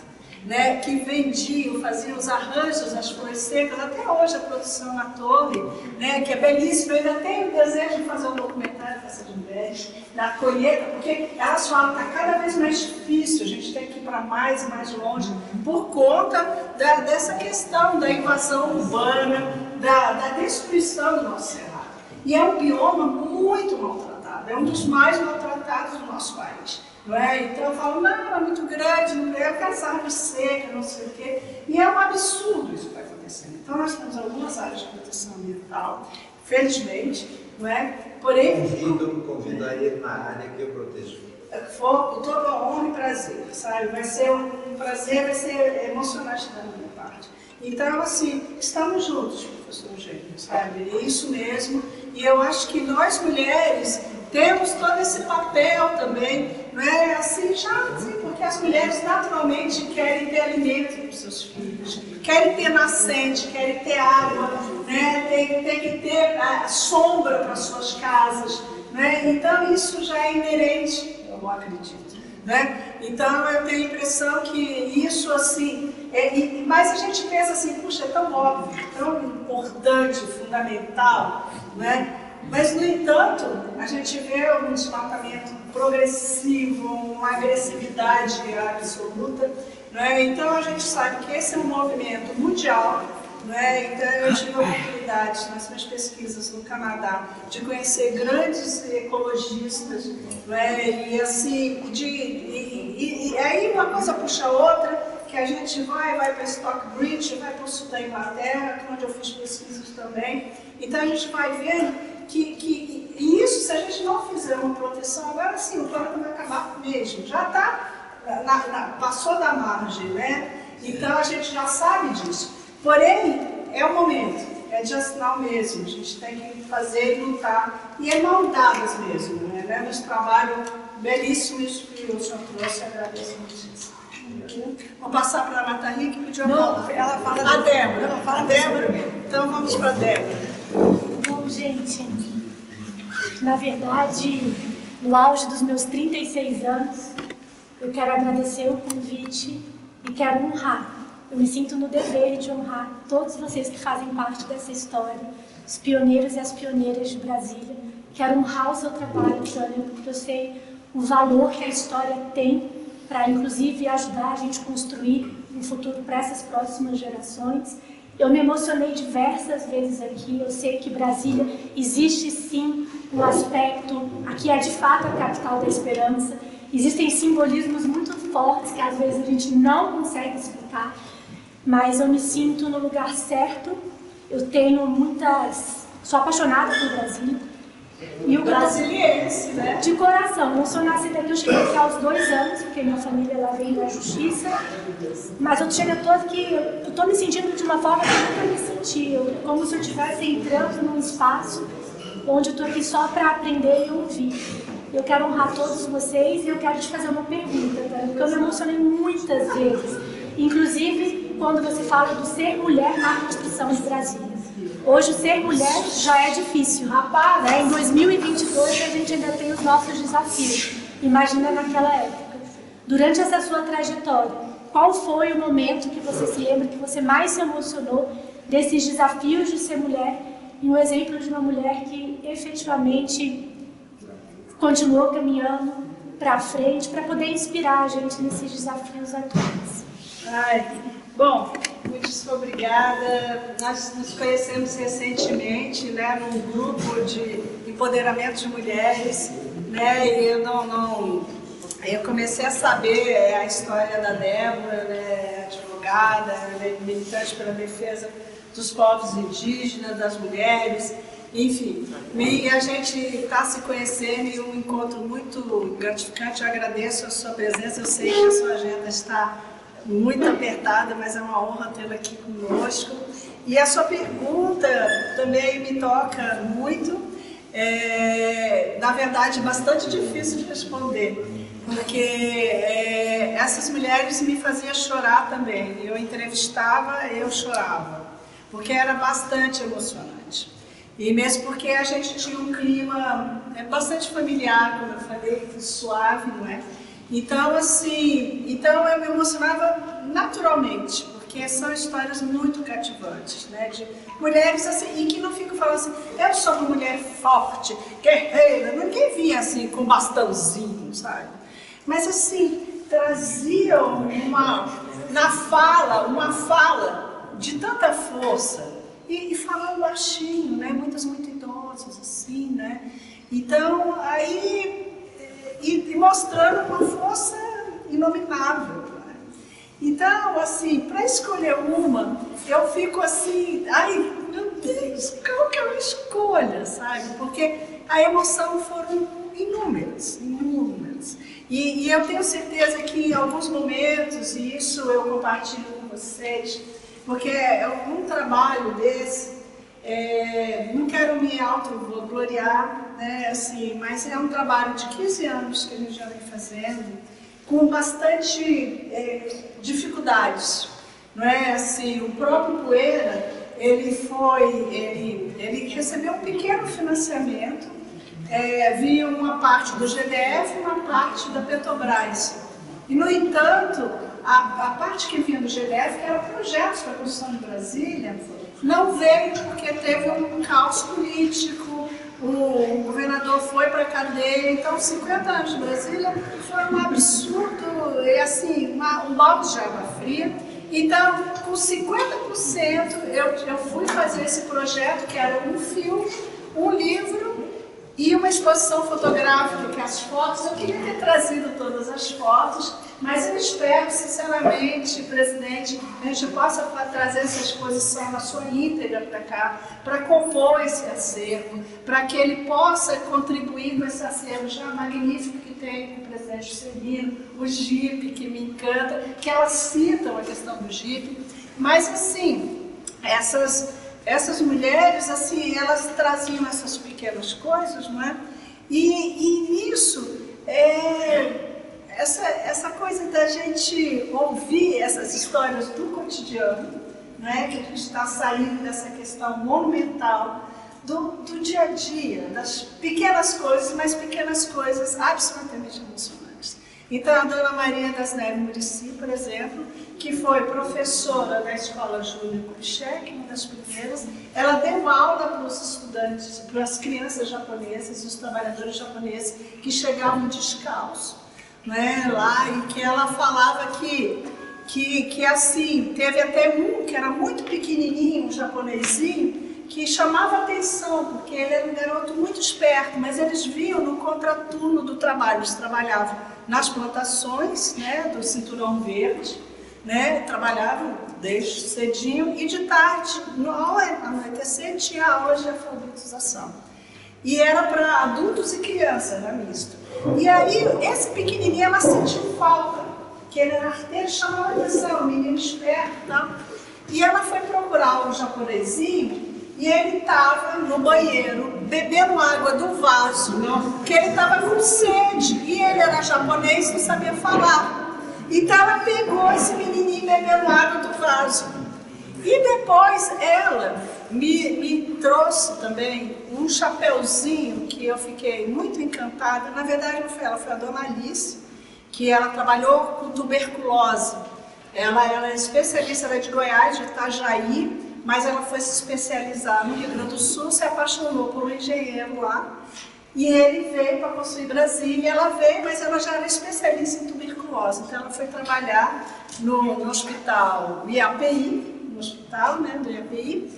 né, que vendiam, faziam os arranjos das flores secas, até hoje a produção na torre, né, que é belíssima. Eu ainda tenho o desejo de fazer um documentário com essas mulheres, da colheita, porque elas falam que está cada vez mais difícil, a gente tem que ir para mais e mais longe, por conta dessa questão da invasão urbana, da destruição do nosso cerrado. E é um bioma muito maltratado, é um dos mais maltratados do nosso país. Não é? Então eu falo, não, é muito grande, não é, eu quero essa árvore seca, não sei o quê. E é um absurdo isso que está acontecendo. Então nós temos algumas áreas de proteção ambiental, felizmente, não é? Porém... Convido a ir na área que eu protejo. For toda a honra e prazer, sabe? Vai ser um prazer, vai ser emocionante da minha parte. Então, assim, estamos juntos, professor Eugênio, sabe? É isso mesmo. E eu acho que nós mulheres temos todo esse papel também, não é? Assim, porque as mulheres naturalmente querem ter alimento para os seus filhos, querem ter nascente, querem ter água, né? Tem que ter sombra para as suas casas, né? Então isso já é inerente, eu acredito, né? Então eu tenho a impressão que isso assim, mas a gente pensa assim, puxa, é tão óbvio, tão importante, fundamental, né? Mas, no entanto, a gente vê um desmatamento progressivo, uma agressividade absoluta, né? Então a gente sabe que esse é um movimento mundial, né? Então eu tive a oportunidade nas minhas pesquisas no Canadá de conhecer grandes ecologistas, né? E assim, e aí uma coisa puxa a outra, que a gente vai para Stockbridge, vai para o sul da Inglaterra, onde eu fiz pesquisas também. Então a gente vai vendo que isso, se a gente não fizer uma proteção, agora sim, o planeta vai acabar mesmo, já está, passou da margem, né? Então a gente já sabe disso. Porém, é o momento, é de sinal mesmo, a gente tem que fazer e lutar, e é mão dadas mesmo, né? Nosso trabalho belíssimo, isso que o senhor trouxe, agradeço muitíssimo. Vou passar para a Marta Rick, que pediu a palavra. Ela fala a Débora. Ela fala a Débora. Então vamos para a Débora. Bom, gente, na verdade, no auge dos meus 36 anos, eu quero agradecer o convite e quero honrar. Eu me sinto no dever de honrar todos vocês que fazem parte dessa história, os pioneiros e as pioneiras de Brasília. Quero honrar o seu trabalho, Tânia, porque eu sei o valor que a história tem para, inclusive, ajudar a gente a construir um futuro para essas próximas gerações. Eu me emocionei diversas vezes aqui, eu sei que Brasília existe sim um aspecto, aqui é de fato a capital da esperança, existem simbolismos muito fortes que às vezes a gente não consegue explicar, mas eu me sinto no lugar certo, eu tenho sou apaixonada por Brasília. E o brasiliense, né? De coração, eu sou nascida aqui, eu cheguei aqui aos 2 anos, porque minha família lá vem da justiça, mas eu chego todo que eu estou me sentindo de uma forma que eu nunca me senti, como se eu estivesse entrando num espaço onde eu estou aqui só para aprender e ouvir. Eu quero honrar todos vocês e eu quero te fazer uma pergunta, tá? Porque eu me emocionei muitas vezes, inclusive quando você fala do ser mulher na Constituição de Brasília. Hoje o ser mulher já é difícil, né? Em 2022 a gente ainda tem os nossos desafios. Imagina naquela época. Durante essa sua trajetória, qual foi o momento que você se lembra que você mais se emocionou desses desafios de ser mulher e um exemplo de uma mulher que efetivamente continuou caminhando para frente para poder inspirar a gente nesses desafios atuais? Bom, muitíssimo obrigada. Nós nos conhecemos recentemente, né, num grupo de empoderamento de mulheres, né, e eu comecei a saber a história da Débora, né, advogada, militante pela defesa dos povos indígenas, das mulheres, enfim. E a gente está se conhecendo e um encontro muito gratificante. Eu agradeço a sua presença, eu sei que a sua agenda está muito apertada, mas é uma honra tê-la aqui conosco. E a sua pergunta também me toca muito, na verdade, bastante difícil de responder, porque essas mulheres me faziam chorar também. Eu entrevistava, eu chorava, porque era bastante emocionante. E mesmo porque a gente tinha um clima bastante familiar, como eu falei, suave, não é? Então, assim, eu me emocionava naturalmente, porque são histórias muito cativantes, né? De mulheres assim, e que não ficam falando assim, eu sou uma mulher forte, guerreira, ninguém vinha assim com bastãozinho, sabe? Mas assim, traziam uma fala de tanta força, e falando baixinho, né? Muitas muito idosas, assim, né? Então, aí, e mostrando uma força inominável. Né? Então, assim, para escolher uma, eu fico assim, ai, meu Deus, qual que é a escolha, sabe? Porque a emoção foram inúmeras. E eu tenho certeza que em alguns momentos, e isso eu compartilho com vocês, porque um trabalho desse, não quero me autogloriar, né, assim, mas é um trabalho de 15 anos que a gente já vem fazendo, com bastante dificuldades, não é? Assim, o próprio Poeira, ele recebeu um pequeno financiamento, via uma parte do GDF e uma parte da Petrobras. E, no entanto, a parte que vinha do GDF, que era projetos para a construção de Brasília, não veio porque teve um caos político, o governador foi para a cadeia, então 50 anos de Brasília foi um absurdo, e assim, um balde de água fria. Então, com 50% eu fui fazer esse projeto, que era um filme, um livro e uma exposição fotográfica, que as fotos, eu queria ter trazido todas as fotos, mas eu espero, sinceramente, presidente, a gente possa trazer essa exposição na sua íntegra para cá, para compor esse acervo, para que ele possa contribuir com esse acervo já magnífico que tem com o presidente Juscelino, o JIP, que me encanta, que elas citam a questão do JIP, mas assim, essas mulheres, assim, elas traziam essas pequenas coisas, não é? E nisso, essa coisa da gente ouvir essas histórias do cotidiano, né? Que a gente está saindo dessa questão monumental do dia a dia, das pequenas coisas, mas pequenas coisas absolutamente emocionantes. Então, a Dona Maria das Neves Muricy, por exemplo, que foi professora da Escola Júnior Kubitschek, uma das primeiras, ela deu aula para os estudantes, para as crianças japonesas e os trabalhadores japoneses que chegavam descalços, né, lá, e que ela falava que assim, teve até um que era muito pequenininho, um japonesinho, que chamava atenção, porque ele era um garoto muito esperto, mas eles viam no contraturno do trabalho, eles trabalhavam nas plantações, né, do Cinturão Verde, né, trabalhavam desde cedinho, e de tarde, ao anoitecer, tinha aulas de alfabetização. E era para adultos e crianças, era misto. E aí, esse pequenininho, ela sentiu falta, que ele era arteiro, chamava atenção, um menino esperto e tal. E ela foi procurar o japonesinho, e ele estava no banheiro, bebendo água do vaso, porque ele estava com sede, e ele era japonês e não sabia falar. Então ela pegou esse menininho bebendo água do vaso. E depois ela me trouxe também um chapeuzinho que eu fiquei muito encantada. Na verdade não foi ela, foi a Dona Alice, que ela trabalhou com tuberculose. Ela é especialista, ela é de Goiás, de Itajaí, mas ela foi se especializar no Rio Grande do Sul, se apaixonou por um engenheiro lá, e ele veio para construir Brasília. Ela veio, mas ela já era especialista em tuberculose, então ela foi trabalhar no hospital IAPI, no hospital, né, do IAPI,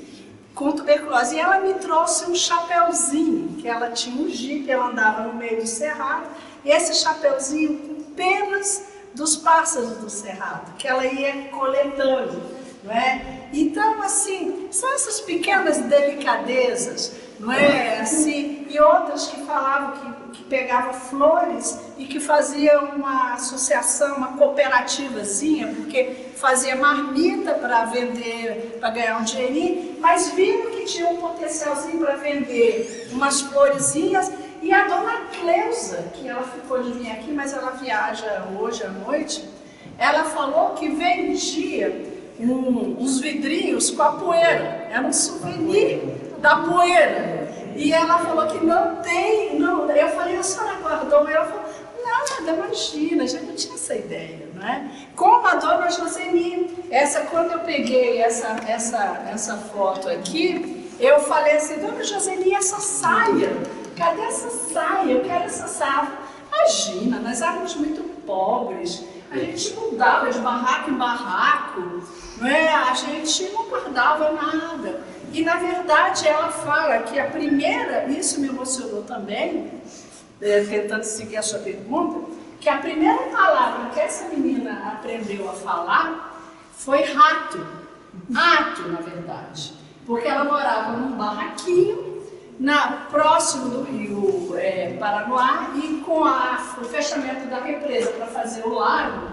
com tuberculose. E ela me trouxe um chapeuzinho, que ela tinha um jipe, ela andava no meio do cerrado, e esse chapeuzinho com penas dos pássaros do cerrado, que ela ia coletando, não é? Então, assim, são essas pequenas delicadezas, não é assim, e outras que falavam que pegava flores e que fazia uma associação, uma cooperativazinha, porque fazia marmita para vender, para ganhar um dinheirinho, mas viram que tinha um potencialzinho para vender umas florezinhas. E a dona Cleusa, que ela ficou de vir aqui, mas ela viaja hoje à noite, ela falou que vendia uns vidrinhos com a poeira, era um souvenir da poeira. E ela falou que não tem, não. Eu falei, a senhora guardou? Ela falou, nada, imagina, já não tinha essa ideia, não é? Como a dona Joseni, quando eu peguei essa foto aqui, eu falei assim, dona Joseni, essa saia, cadê essa saia? Eu quero essa saia. Imagina, nós éramos muito pobres, a gente mudava de barraco em barraco, não é? A gente não guardava nada. E, na verdade, ela fala que a primeira, isso me emocionou também, tentando seguir a sua pergunta, que a primeira palavra que essa menina aprendeu a falar foi rato. Ato, na verdade. Porque ela morava num barraquinho, próximo do rio Paranoá, e com o fechamento da represa para fazer o lago,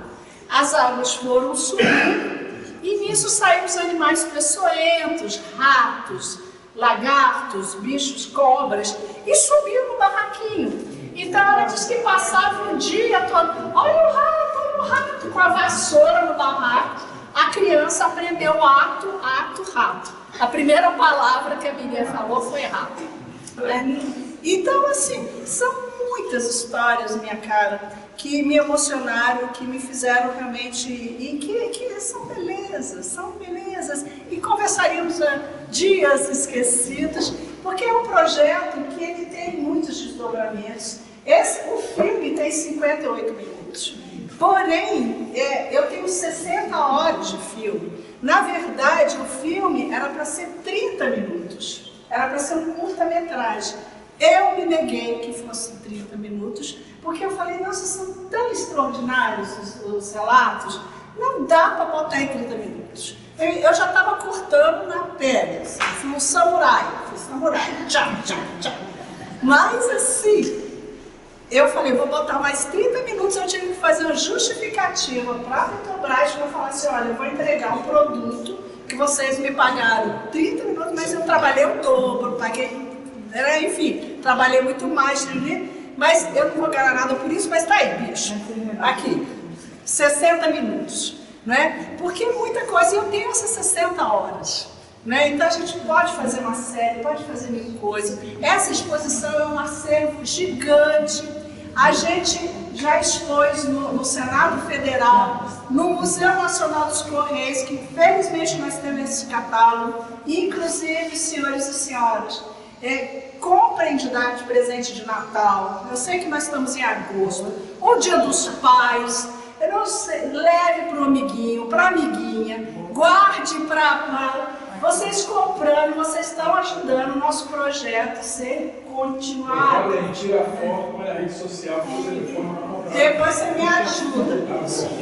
as águas foram subindo. E nisso saíram os animais peçonhentos, ratos, lagartos, bichos, cobras, e subiram no barraquinho. Então ela disse que passava o dia todo, olha o rato, com a vassoura no barraco. A criança aprendeu ato, rato. A primeira palavra que a menina falou foi rato. Então, assim, são muitas histórias, minha cara, que me emocionaram, que me fizeram realmente, e que são belezas, e conversaríamos dias esquecidos, porque é um projeto que ele tem muitos desdobramentos. O filme tem 58 minutos, porém, eu tenho 60 horas de filme. Na verdade, o filme era para ser 30 minutos, era para ser um curta-metragem. Eu me neguei que fosse 30 minutos, porque eu falei, nossa, são tão extraordinários os relatos, não dá para botar em 30 minutos. Eu já estava cortando na pele, assim, fui um samurai, tchau. Mas assim, eu falei, vou botar mais 30 minutos, eu tive que fazer uma justificativa para a Petrobras, para falar assim, olha, eu vou entregar um produto que vocês me pagaram 30 minutos, mas eu trabalhei o dobro, paguei, enfim, trabalhei muito mais, mas eu não vou ganhar nada por isso, mas tá aí, bicho, aqui, 60 minutos, né? Porque muita coisa, eu tenho essas 60 horas, né? Então a gente pode fazer uma série, pode fazer mil coisas. Essa exposição é um acervo gigante. A gente já expôs no Senado Federal, no Museu Nacional dos Correios, que infelizmente nós temos esse catálogo, inclusive, senhores e senhoras, comprem de dar de presente de Natal. Eu sei que nós estamos em agosto, o Dia dos Pais, eu não sei, leve para o amiguinho, para a amiguinha, guarde para... Vocês comprando, vocês estão ajudando o nosso projeto a ser continuado. A gente tira a foto para a rede social, para o telefone para comprar. Depois você me ajuda.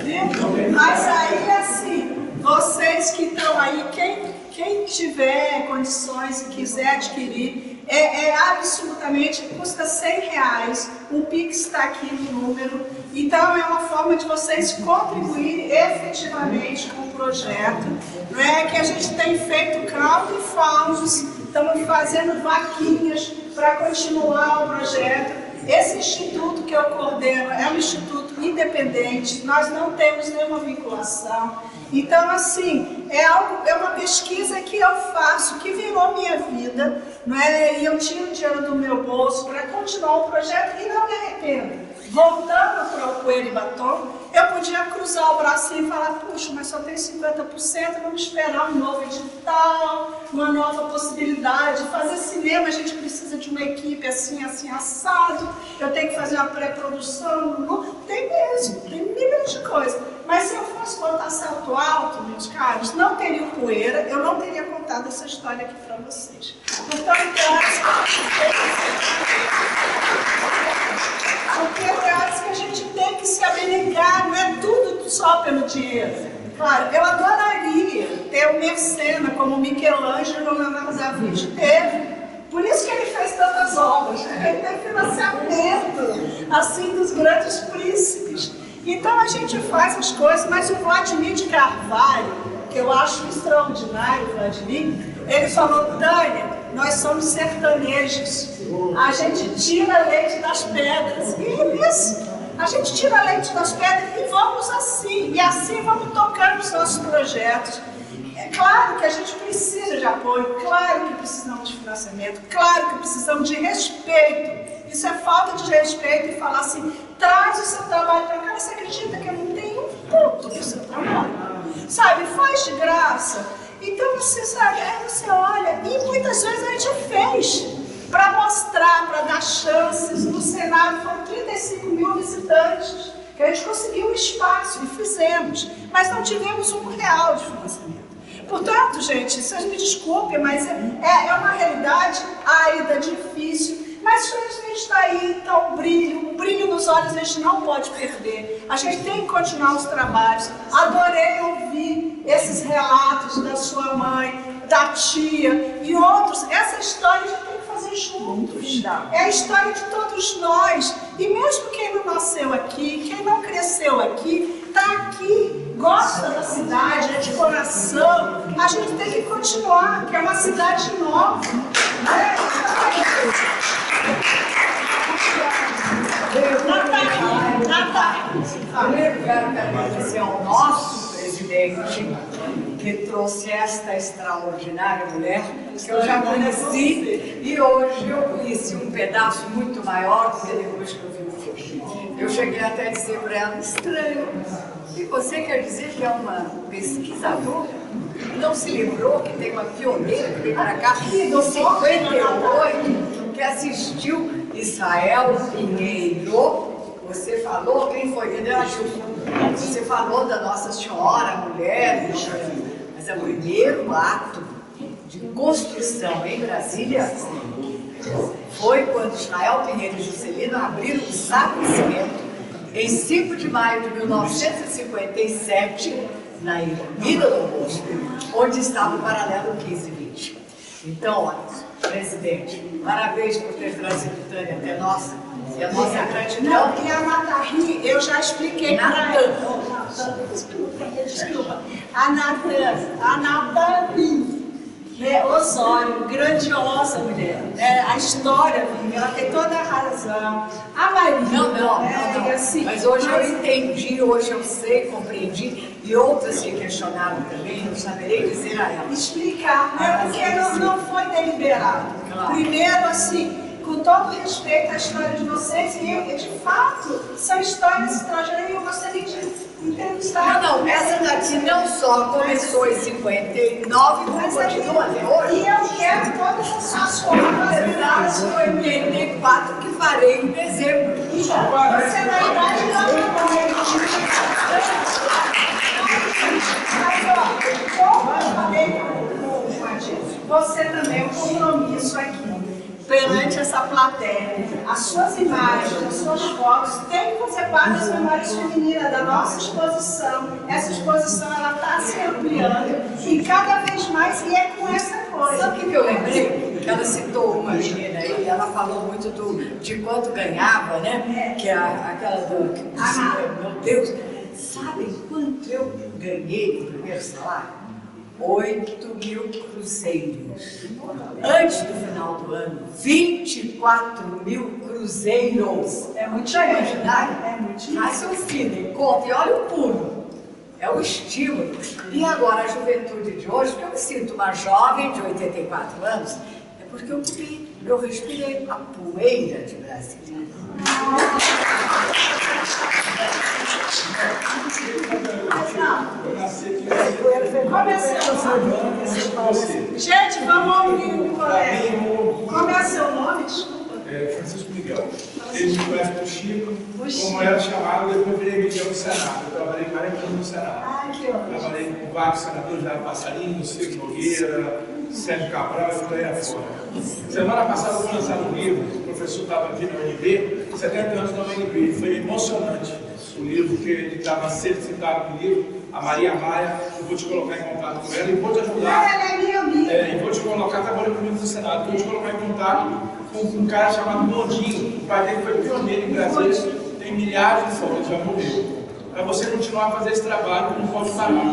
Viu? Mas aí, assim, vocês que estão aí, quem tiver condições e quiser adquirir, absolutamente, custa R$100. O Pix está aqui no número. Então, é uma forma de vocês contribuírem efetivamente com o projeto. Não é que a gente tem feito crowdfunding, estamos fazendo vaquinhas para continuar o projeto. Esse instituto que eu coordeno é um instituto independente, nós não temos nenhuma vinculação. Então, assim, é uma pesquisa que eu faço, que virou minha vida, não é? E eu tiro dinheiro do meu bolso para continuar o projeto e não me arrependo. Voltando para o Coelho e Batom, eu podia cruzar o bracinho e falar, puxa, mas só tem 50%, vamos esperar um novo edital, uma nova possibilidade. Fazer cinema, a gente precisa de uma equipe assim, assado, eu tenho que fazer uma pré-produção, tem mesmo, tem milhões de coisas. Mas se eu fosse botar salto alto, meus caros, não teria o Poeira, eu não teria contado essa história aqui para vocês. Portanto, porque eu acho que a gente tem que se abnegar, não é tudo só pelo dinheiro. Claro, eu adoraria ter uma mecena como Michelangelo ou Leonardo da Vinci teve. Por isso que ele fez tantas obras, porque ele tem financiamento, assim, dos grandes príncipes. Então a gente faz as coisas, mas o Vladimir de Carvalho, que eu acho extraordinário, Vladimir, ele falou: Tânia, nós somos sertanejos, a gente tira leite das pedras. E é isso, a gente tira leite das pedras e vamos assim, e assim vamos tocando os nossos projetos. É claro que a gente precisa de apoio, claro que precisamos de financiamento, claro que precisamos de respeito. Isso é falta de respeito e falar assim: traz o seu trabalho para cá. Você acredita que eu não tenho um ponto do seu trabalho? Sabe, faz de graça. Então você sabe, aí você olha, e muitas vezes a gente fez para mostrar, para dar chances. No Senado foram 35 mil visitantes, que a gente conseguiu um espaço e fizemos, mas não tivemos R$1 de financiamento. Portanto, gente, vocês me desculpem, mas é uma realidade árida, difícil. Mas felizmente está aí, está o brilho nos olhos a gente não pode perder. A gente tem que continuar os trabalhos. Adorei ouvir esses relatos da sua mãe, da tia e outros. Essa história a gente tem que fazer juntos. É a história de todos nós. E mesmo quem não nasceu aqui, quem não cresceu aqui, está aqui, gosta da cidade, é de coração, a gente tem que continuar, que é uma cidade nova. Primeiro, quero agradecer ao nosso presidente, que trouxe esta extraordinária mulher, que eu já conheci, e hoje eu conheci um pedaço muito maior do que depois que eu vi o filme. Eu cheguei até a dizer para ela: estranho, e você quer dizer que é uma pesquisadora? Não se lembrou que tem uma pioneira que veio para cá em 58, que assistiu Israel Pinheiro. Você falou, quem foi? Você falou da Nossa Senhora, mulher, mas é o primeiro ato de construção em Brasília foi quando Israel Pinheiro e Juscelino abriram o Saco de Cimento em 5 de maio de 1957, na Ilha do Augusto, onde estava o paralelo 1520. Então, olha, presidente, parabéns por ter trazido Tânia até nós. E a nossa gratidão. E a Natarri, eu já expliquei para ela. Desculpa. A Natarri, Osório, grandiosa mulher. A história, ela tem toda a razão. A Maria. Não. Assim, mas hoje eu entendi, hoje eu sei, compreendi. E outras que questionaram também, eu saberei dizer a elas. Explicar, né? Porque não foi deliberado. Claro. Primeiro, assim, com todo respeito à história de vocês, e de fato são histórias estrangeiras, e eu gostaria de entrevistar. Não, essa daqui não só começou em 59, como continua até hoje. E eu quero todas as formas de 84 que farei em dezembro. Você na idade não mas, ó, como eu falei com o Matias, você também, um compromisso aqui perante essa plateia, as suas imagens, as suas fotos têm que fazer parte das memórias femininas da nossa exposição. Essa exposição ela está se ampliando e cada vez mais, e é com essa coisa. Sabe o que eu lembrei? Ela citou uma menina aí, ela falou muito de quanto ganhava, né? Que é aquela do... Meu Deus, sabem quanto eu ganhei no primeiro salário? 8 mil cruzeiros. Antes do final do ano, 24 mil cruzeiros. É muito dinheiro. É muito dinheiro. Mas seu filho, conta, e olha o pulo. É o estímulo. E agora a juventude de hoje, porque eu me sinto uma jovem de 84 anos, é porque eu respirei a poeira de Brasília. Gente, vamos ouvir o colega. Como é seu nome? Francisco Miguel. Ele me conhece por Chico, como era chamado, depois virei Miguel do Senado. Eu trabalhei 40 anos no Senado. Trabalhei com vários senadores, Dário Passarinho, Ciro Nogueira, Sérgio Cabral e por aí afora. Semana passada eu fui lançar um livro, o professor estava aqui na UNB, 70 anos na UNB, foi emocionante. o livro que ele estava sendo citado no livro, a Maria Maia. Eu vou te colocar em contato com ela e vou te ajudar. Ela é minha amiga. E vou te colocar, trabalhando comigo no Senado, vou te colocar em contato com um cara chamado Mondinho. O pai dele foi pioneiro em Brasília, tem milhares de fotos, já morreu. Para você continuar a fazer esse trabalho, não pode parar.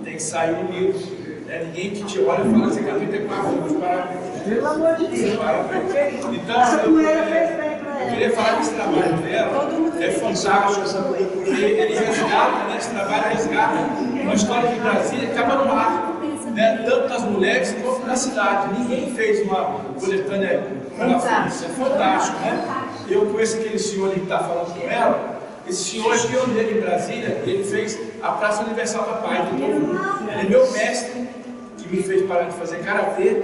Tem que sair no livro. Ninguém que te olha e fala que você quer 34 anos, parabéns. Pelo amor de Deus. Então, eu queria falar que esse trabalho dela é fantástico. Ele resgata, né, esse trabalho resgata uma história de Brasília que acaba no ar, né, tanto nas mulheres quanto na cidade. Ninguém fez uma coletânea como ela fez. É fantástico, né? Eu conheço aquele senhor ali que está falando com ela. Esse senhor é pioneiro em Brasília, ele fez a Praça Universal da Paz de novo. Ele é meu mestre, que me fez parar de fazer karatê.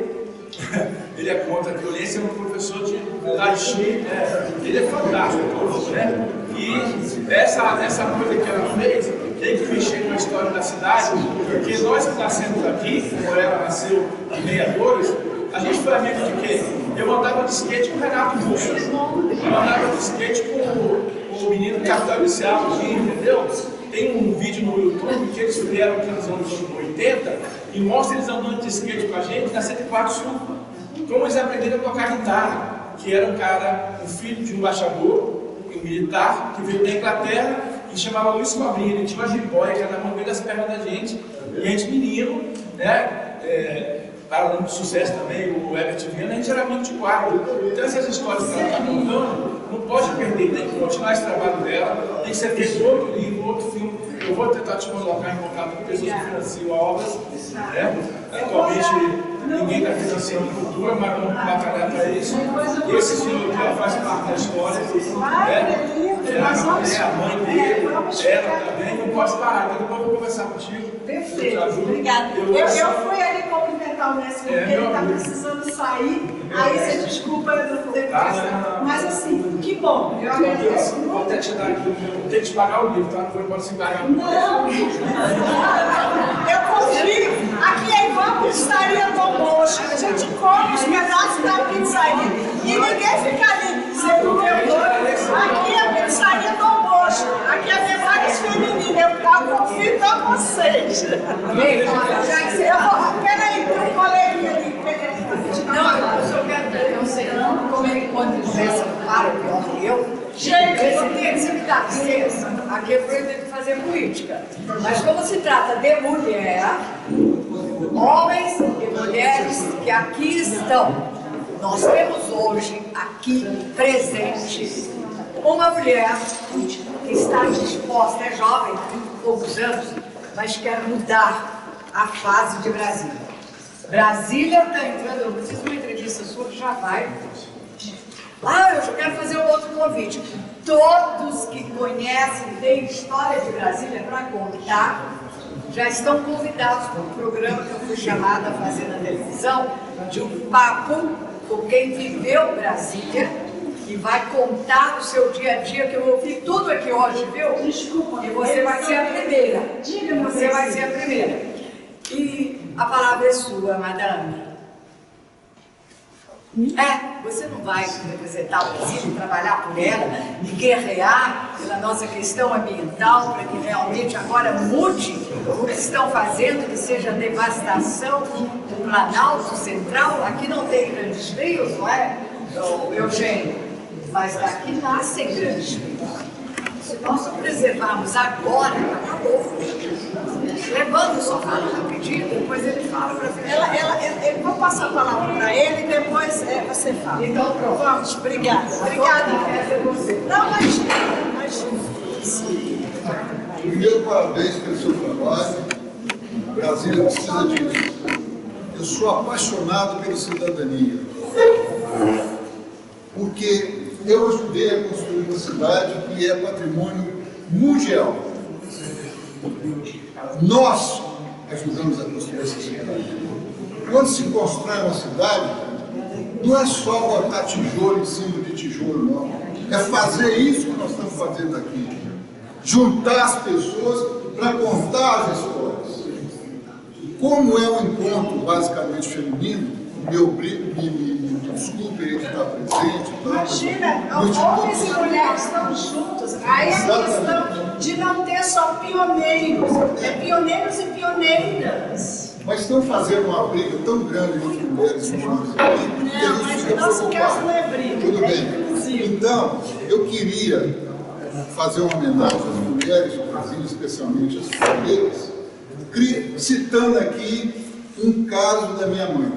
Ele é contra a violência, é um professor de Tai Chi, né? Ele é fantástico, né? E essa coisa que ela fez tem que mexer com a história da cidade, porque nós que nascemos aqui, como ela nasceu em 62, a gente foi amigo de quê? Eu andava de skate com o Renato Russo, eu andava de skate com o menino Capital Inicial aqui, entendeu? Tem um vídeo no YouTube que eles vieram aqui nos anos 80 e mostra eles andando de skate com a gente na 104 Sul. Como eles aprenderam a tocar guitarra, que era um cara, um filho de um embaixador, um militar, que veio da Inglaterra e chamava Luiz Cobrinha. Ele tinha uma jiboia que era na mão das pernas da gente, e a gente menino, né? Para um sucesso também, o Herbert Viana, a gente era amigo de quadro. Então essas histórias que ela está contando, não pode perder, tem que continuar esse trabalho dela, tem que ser feito outro livro, outro filme. Eu vou tentar te colocar em contato com pessoas que financiam obras, né? Atualmente ninguém está financiando cultura, mas vamos batalhar para isso. Esse senhor aqui faz parte da história, né? A mãe dele, ela também, não posso parar, depois eu vou conversar contigo. Perfeito, obrigada. Eu fui ali cumprimentar o Messi, porque ele está precisando sair, aí você desculpa eu não poder conversar. Mas assim, que bom, eu agradeço muito. Vou até te dar aqui, eu tenho que te pagar o livro, tá? Não pode se pagar. Não, eu confio. Aqui é igual a pizzaria do Bosco. A gente come os pedaços da pizzaria e ninguém fica ali. Você comeu dois. Aqui é a pizzaria do Bosco. Aqui é Memórias Femininas. Eu confio em vocês. Peraí, tem um coleguinha ali. Não, eu só quero, eu sei, como ele pode dizer essa para pior que eu. Gente, você me dá licença, aqui é proibido fazer política. Mas como se trata de mulher, homens e mulheres que aqui estão, nós temos hoje aqui presente uma mulher que está disposta, é jovem, 30 e poucos anos, mas quer mudar a fase de Brasília. Brasília está entrando, eu preciso de uma entrevista sua que já vai. Eu já quero fazer um outro convite. Todos que conhecem, têm história de Brasília para contar, já estão convidados para um programa que eu fui chamada a fazer na televisão, de um papo com quem viveu Brasília e vai contar o seu dia a dia, que eu ouvi tudo aqui hoje, viu? Desculpa. E você vai ser a primeira. Diga-me, você vai ser a primeira. E a palavra é sua, madame. Você não vai representar o Brasil, trabalhar por ela e guerrear pela nossa questão ambiental, para que realmente agora mude o que estão fazendo, que seja devastação do Planalto Central. Aqui não tem grandes rios, não é, Eugênio? Mas daqui nascem grandes rios. Se nós não preservarmos agora, acabou. Levando só fala rapidinho, depois ele fala para frente. Eu vou passar a palavra para ele e depois você fala. Então pronto. Vamos, obrigada. Obrigada. Não, mas... Primeiro, parabéns pelo seu trabalho. Brasília precisa disso. Eu sou apaixonado pela cidadania. Porque eu ajudei a construir uma cidade que é patrimônio mundial. Nós ajudamos a construir essa cidade. Quando se constrói uma cidade, não é só botar tijolo em cima de tijolo, não. É fazer isso que nós estamos fazendo aqui. Juntar as pessoas para contar as histórias. Como é um encontro basicamente feminino, me desculpe aí de estar presente. Imagina, homens e mulheres estão juntos. Aí a questão de não ter só pioneiros, é pioneiros e pioneiras. Mas estão fazendo uma briga tão grande entre mulheres e homens. Não, mas o nosso caso não é briga, tudo é bem. inclusivo. Então, eu queria fazer uma homenagem às mulheres do Brasil, especialmente às pioneiras, citando aqui um caso da minha mãe.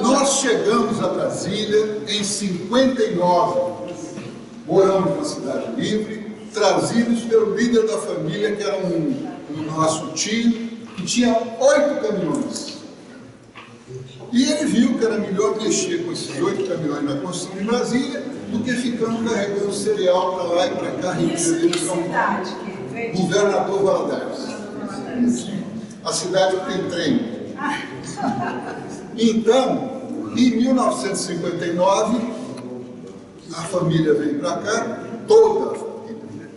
Nós chegamos a Brasília em 59, moramos na Cidade Livre, trazidos pelo líder da família, que era um nosso tio, que tinha 8 caminhões. E ele viu que era melhor mexer com esses 8 caminhões na construção de Brasília do que ficando carregando cereal para lá e para cá, Rio de Janeiro, São Paulo. Governador Valadares. A cidade que tem trem. Então, em 1959, a família veio para cá, toda a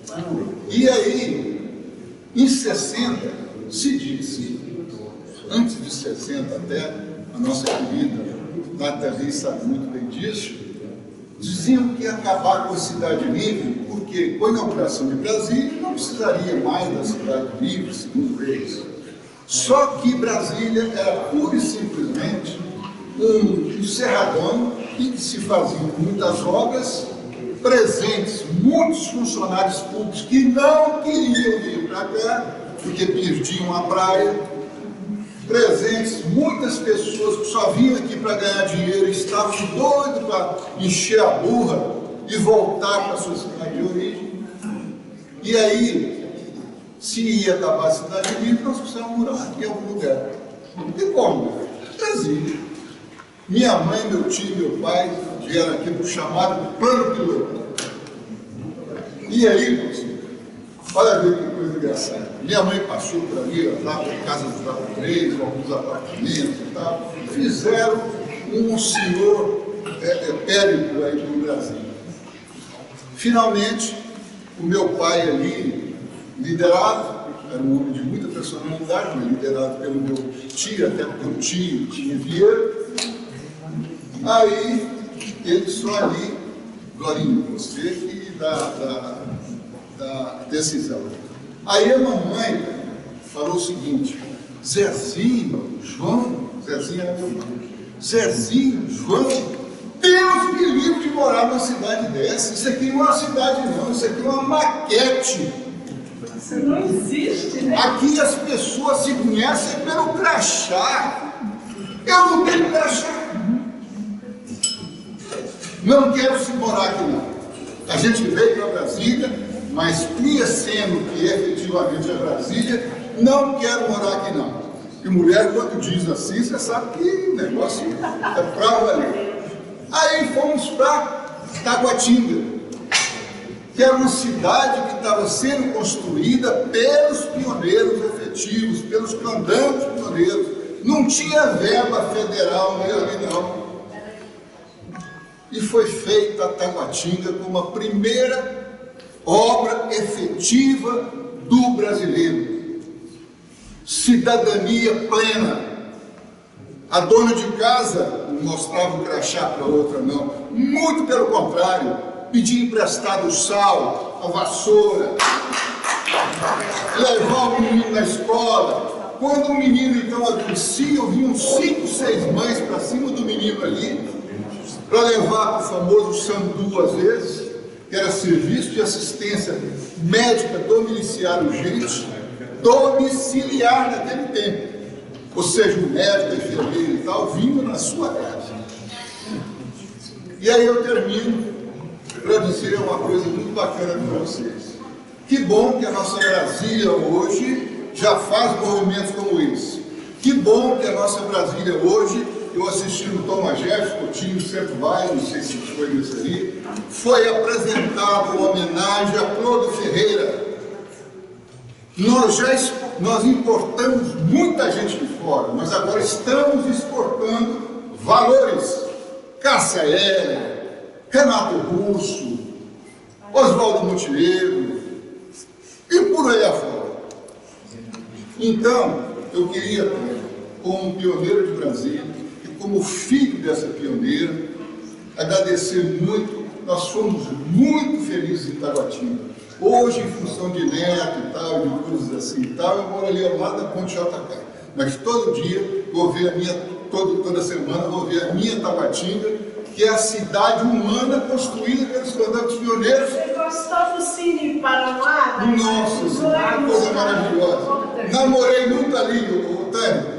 família. E aí, em 60, se disse, antes de 60 até, a nossa querida Nathalie sabe muito bem disso, diziam que ia acabar com a Cidade Livre, porque com a inauguração de Brasília não precisaria mais da Cidade Livre, segundo eles. Só que Brasília era pura e simplesmente um cerradão em que se faziam muitas obras, presentes muitos funcionários públicos que não queriam vir para cá, porque perdiam a praia, presentes muitas pessoas que só vinham aqui para ganhar dinheiro e estavam doidos para encher a burra e voltar para a sua cidade de origem. E aí, se ia acabar a Cidade Livre, nós precisávamos morar em algum lugar. E como? Brasília. Minha mãe, meu tio e meu pai vieram aqui para o chamado Plano Piloto. E aí, olha que coisa engraçada. Minha mãe passou por ali, lá para a casa dos japoneses, alguns apartamentos e tal. Fizeram um senhor périplo aí pelo Brasil. Finalmente, o meu pai ali, liderado, era um homem de muita personalidade, mas liderado pelo meu tio, até porque o tio tinha Vieira. Aí, ele só ali, Glorinho, você que da decisão. Aí a mamãe falou o seguinte: Zezinho, João, Zezinho era meu pai, Zezinho, João, Deus me livre de morar numa cidade dessa. Isso aqui não é uma cidade não, isso aqui é uma maquete. Isso não existe, né? Aqui as pessoas se conhecem pelo crachá. Eu não tenho crachá. Não quero se morar aqui não. A gente veio para Brasília, mas conhecendo que efetivamente é Brasília, não quero morar aqui não. E mulher, quando diz assim, você sabe que o negócio é pra valer. Aí fomos para Taguatinga, que era uma cidade que estava sendo construída pelos pioneiros efetivos, pelos candantes pioneiros. Não tinha verba federal ali não. E foi feita a Taguatinga como a primeira obra efetiva do brasileiro. Cidadania plena. A dona de casa não mostrava o crachá para outra, não. Muito pelo contrário, pedia emprestado o sal, a vassoura, levar o menino na escola. Quando o menino então adoecia, vinham 5, 6 mães para cima do menino ali, para levar para o famoso SAMDU, às vezes, que era Serviço de Assistência Médica Domiciliar Urgente, domiciliar naquele tempo. Ou seja, o médico, a enfermeira e tal, vindo na sua casa. E aí eu termino para dizer uma coisa muito bacana para vocês. Que bom que a nossa Brasília hoje já faz movimentos como esse. Que bom que a nossa Brasília hoje, eu assisti no Tom Magés, Coutinho sempre vai, não sei se foi nesse ali, foi apresentada uma homenagem a Clodo Ferreira. Nós importamos muita gente de fora, mas agora estamos exportando valores. Cássia Eller, Renato Russo, Oswaldo Montenegro e por aí afora. Então, eu queria, como pioneiro de Brasília, e como como filho dessa pioneira, agradecer muito. Nós fomos muito felizes em Taguatinga. Hoje, em função de neto e tal, de coisas assim e tal, eu moro ali ao lado da Ponte JK. Mas todo dia, vou ver toda semana, vou ver a minha Taguatinga, que é a cidade humana construída pelos comandantes pioneiros. Você gostou do Cine Paranoá? Nossa, uma coisa maravilhosa. Namorei muito ali, Tânia.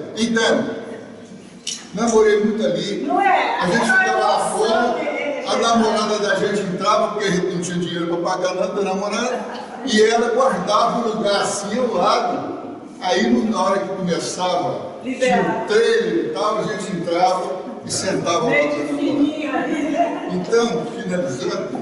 Namorei muito ali. Não é? A gente ficava lá fora. A namorada da gente entrava, porque a gente não tinha dinheiro para pagar nada da namorada, e ela guardava o lugar assim ao lado. Aí, na hora que começava, tinha um trailer e tal, a gente entrava e sentava lá. Então, finalizando,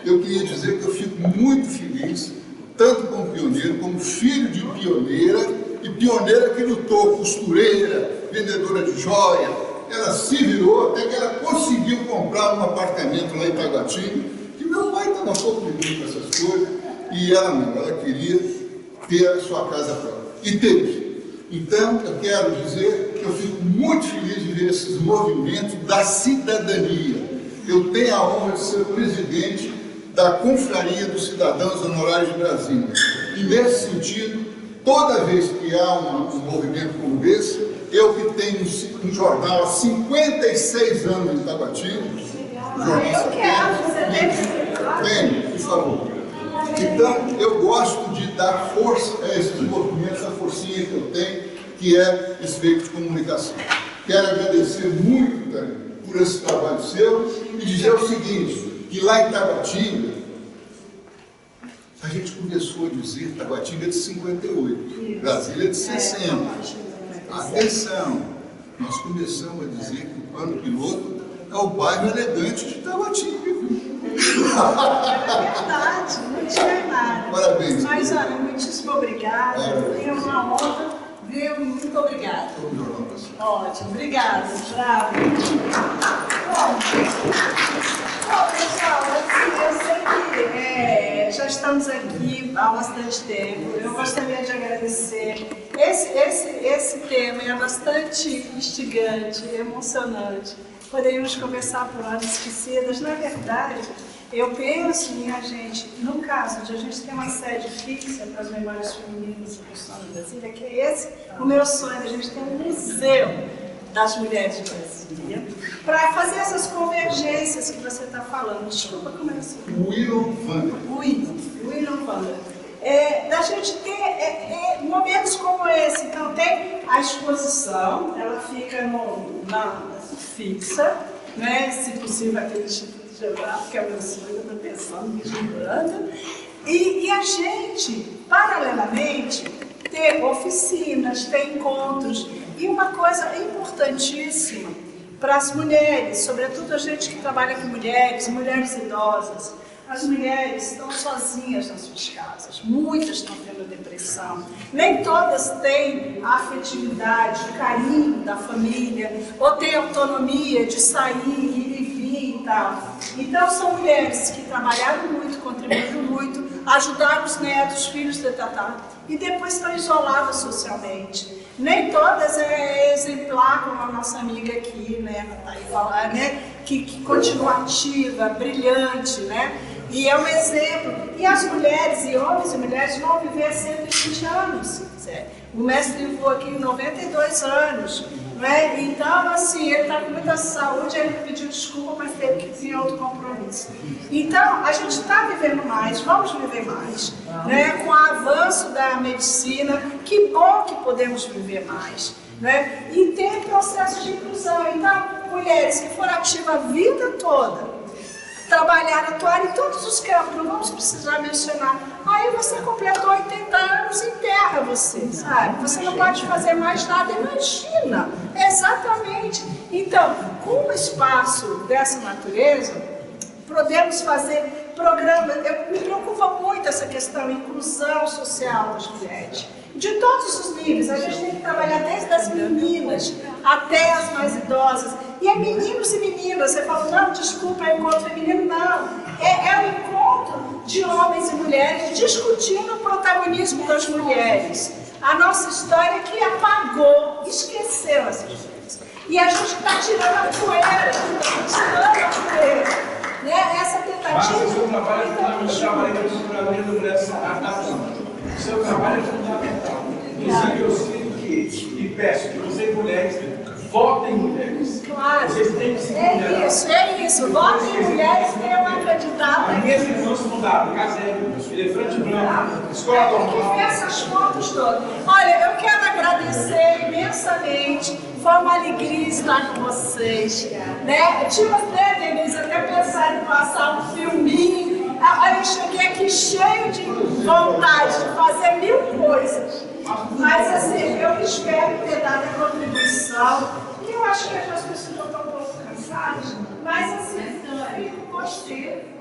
eu queria dizer que eu fico muito feliz, tanto como pioneiro, como filho de pioneira, e pioneira que lutou, costureira, vendedora de joia. Ela se virou até que ela conseguiu comprar um apartamento lá em Taguatinga, que meu pai estava um pouco menino com essas coisas, e ela não, ela queria ter a sua casa própria. E teve. Então, eu quero dizer que eu fico muito feliz de ver esses movimentos da cidadania. Eu tenho a honra de ser o presidente da Confraria dos Cidadãos Honorários de Brasília. E nesse sentido, toda vez que há um movimento como esse, eu que tenho um jornal há 56 anos em Taguatinga, tenho, por favor. Então, eu gosto de dar força a esses movimentos, a forcinha que eu tenho, que é esse veículo de comunicação. Quero agradecer muito, Tânia, por esse trabalho seu e dizer o seguinte, que lá em Taguatinga, a gente começou a dizer Taguatinga de 58, Brasília de 60. Atenção, nós começamos a dizer que o Plano Piloto é o bairro elegante de Taguatinga. É verdade, não tinha nada. Parabéns. Mas, olha, muitíssimo obrigada. Foi uma honra, viu? Muito obrigada. Ótimo, obrigada. Bravo. Bom, pessoal, assim, eu sei que já estamos aqui há bastante tempo. Eu gostaria de agradecer. Esse tema é bastante instigante, emocionante. Poderíamos conversar por horas esquecidas. Na verdade, eu penso, minha gente, no caso de a gente ter uma sede fixa para as memórias femininas e cristãs de Brasília, que é esse o meu sonho, a gente ter um museu das mulheres de Brasília, para fazer essas convergências que você está falando. Desculpa, como é o seu nome? William Vander. Da gente ter momentos como esse. Então, tem a exposição, ela fica fixa, né? Se possível, aquele Instituto Geográfico, que é o meu sonho, eu estou pensando, me lembrando. E a gente, paralelamente, ter oficinas, ter encontros. E uma coisa importantíssima para as mulheres, sobretudo a gente que trabalha com mulheres idosas, as mulheres estão sozinhas nas suas casas, muitas estão tendo depressão, nem todas têm a afetividade, o carinho da família, ou têm autonomia de sair, ir e vir e tal. Então são mulheres que trabalharam muito, contribuíram muito, ajudaram os netos, os filhos de tatá, e depois estão isoladas socialmente. Nem todas é exemplar, como a nossa amiga aqui, né, falar, né, que continua ativa, brilhante, né? E é um exemplo. E as mulheres, e homens e mulheres, vão viver 120 anos, se quiser. O mestre levou aqui 92 anos. Né? Então, assim, ele está com muita saúde, ele pediu desculpa, mas teve que ter outro compromisso. Então, a gente está vivendo mais, vamos viver mais. Né? Com o avanço da medicina, que bom que podemos viver mais. Né? E ter processo de inclusão. Então, mulheres que foram ativas a vida toda, trabalhar, atuar em todos os campos, não vamos precisar mencionar. Aí você completou 80 anos, enterra você, sabe? Você não pode fazer mais nada, imagina. Exatamente. Então, com um espaço dessa natureza, podemos fazer programas. Me preocupa muito essa questão de inclusão social das mulheres. De todos os níveis, a gente tem que trabalhar desde as meninas até as mais idosas. E é meninos e meninas, você fala, não, desculpa, é encontro feminino, não. É um encontro de homens e mulheres discutindo o protagonismo das mulheres. A nossa história que apagou, esqueceu essas mulheres. E a gente está tirando a poeira, né? Essa tentativa. Mas o seu trabalho é fundamental. Eu trabalhei com o Procuradoria da Mulher Adaptação. O seu trabalho é fundamental. Inclusive, eu sinto que, e peço que vocês, mulheres, votem mulheres. Claro. Vocês têm que se empoderar. É isso. Votem mulheres, tem uma candidata. As minhas irmãs fundaram Casebre, Elefante Branco, Escola Normal. Que fez essas fotos todas. Olha, eu quero agradecer imensamente. Foi uma alegria estar com vocês. Né? Eu tive até, Denise, até pensar em passar um filminho. Olha, eu cheguei aqui cheio de vontade de fazer 1000 coisas. Mas assim, eu espero ter dado a contribuição. E eu acho que as pessoas estão um pouco cansadas. Mas assim, eu gostei.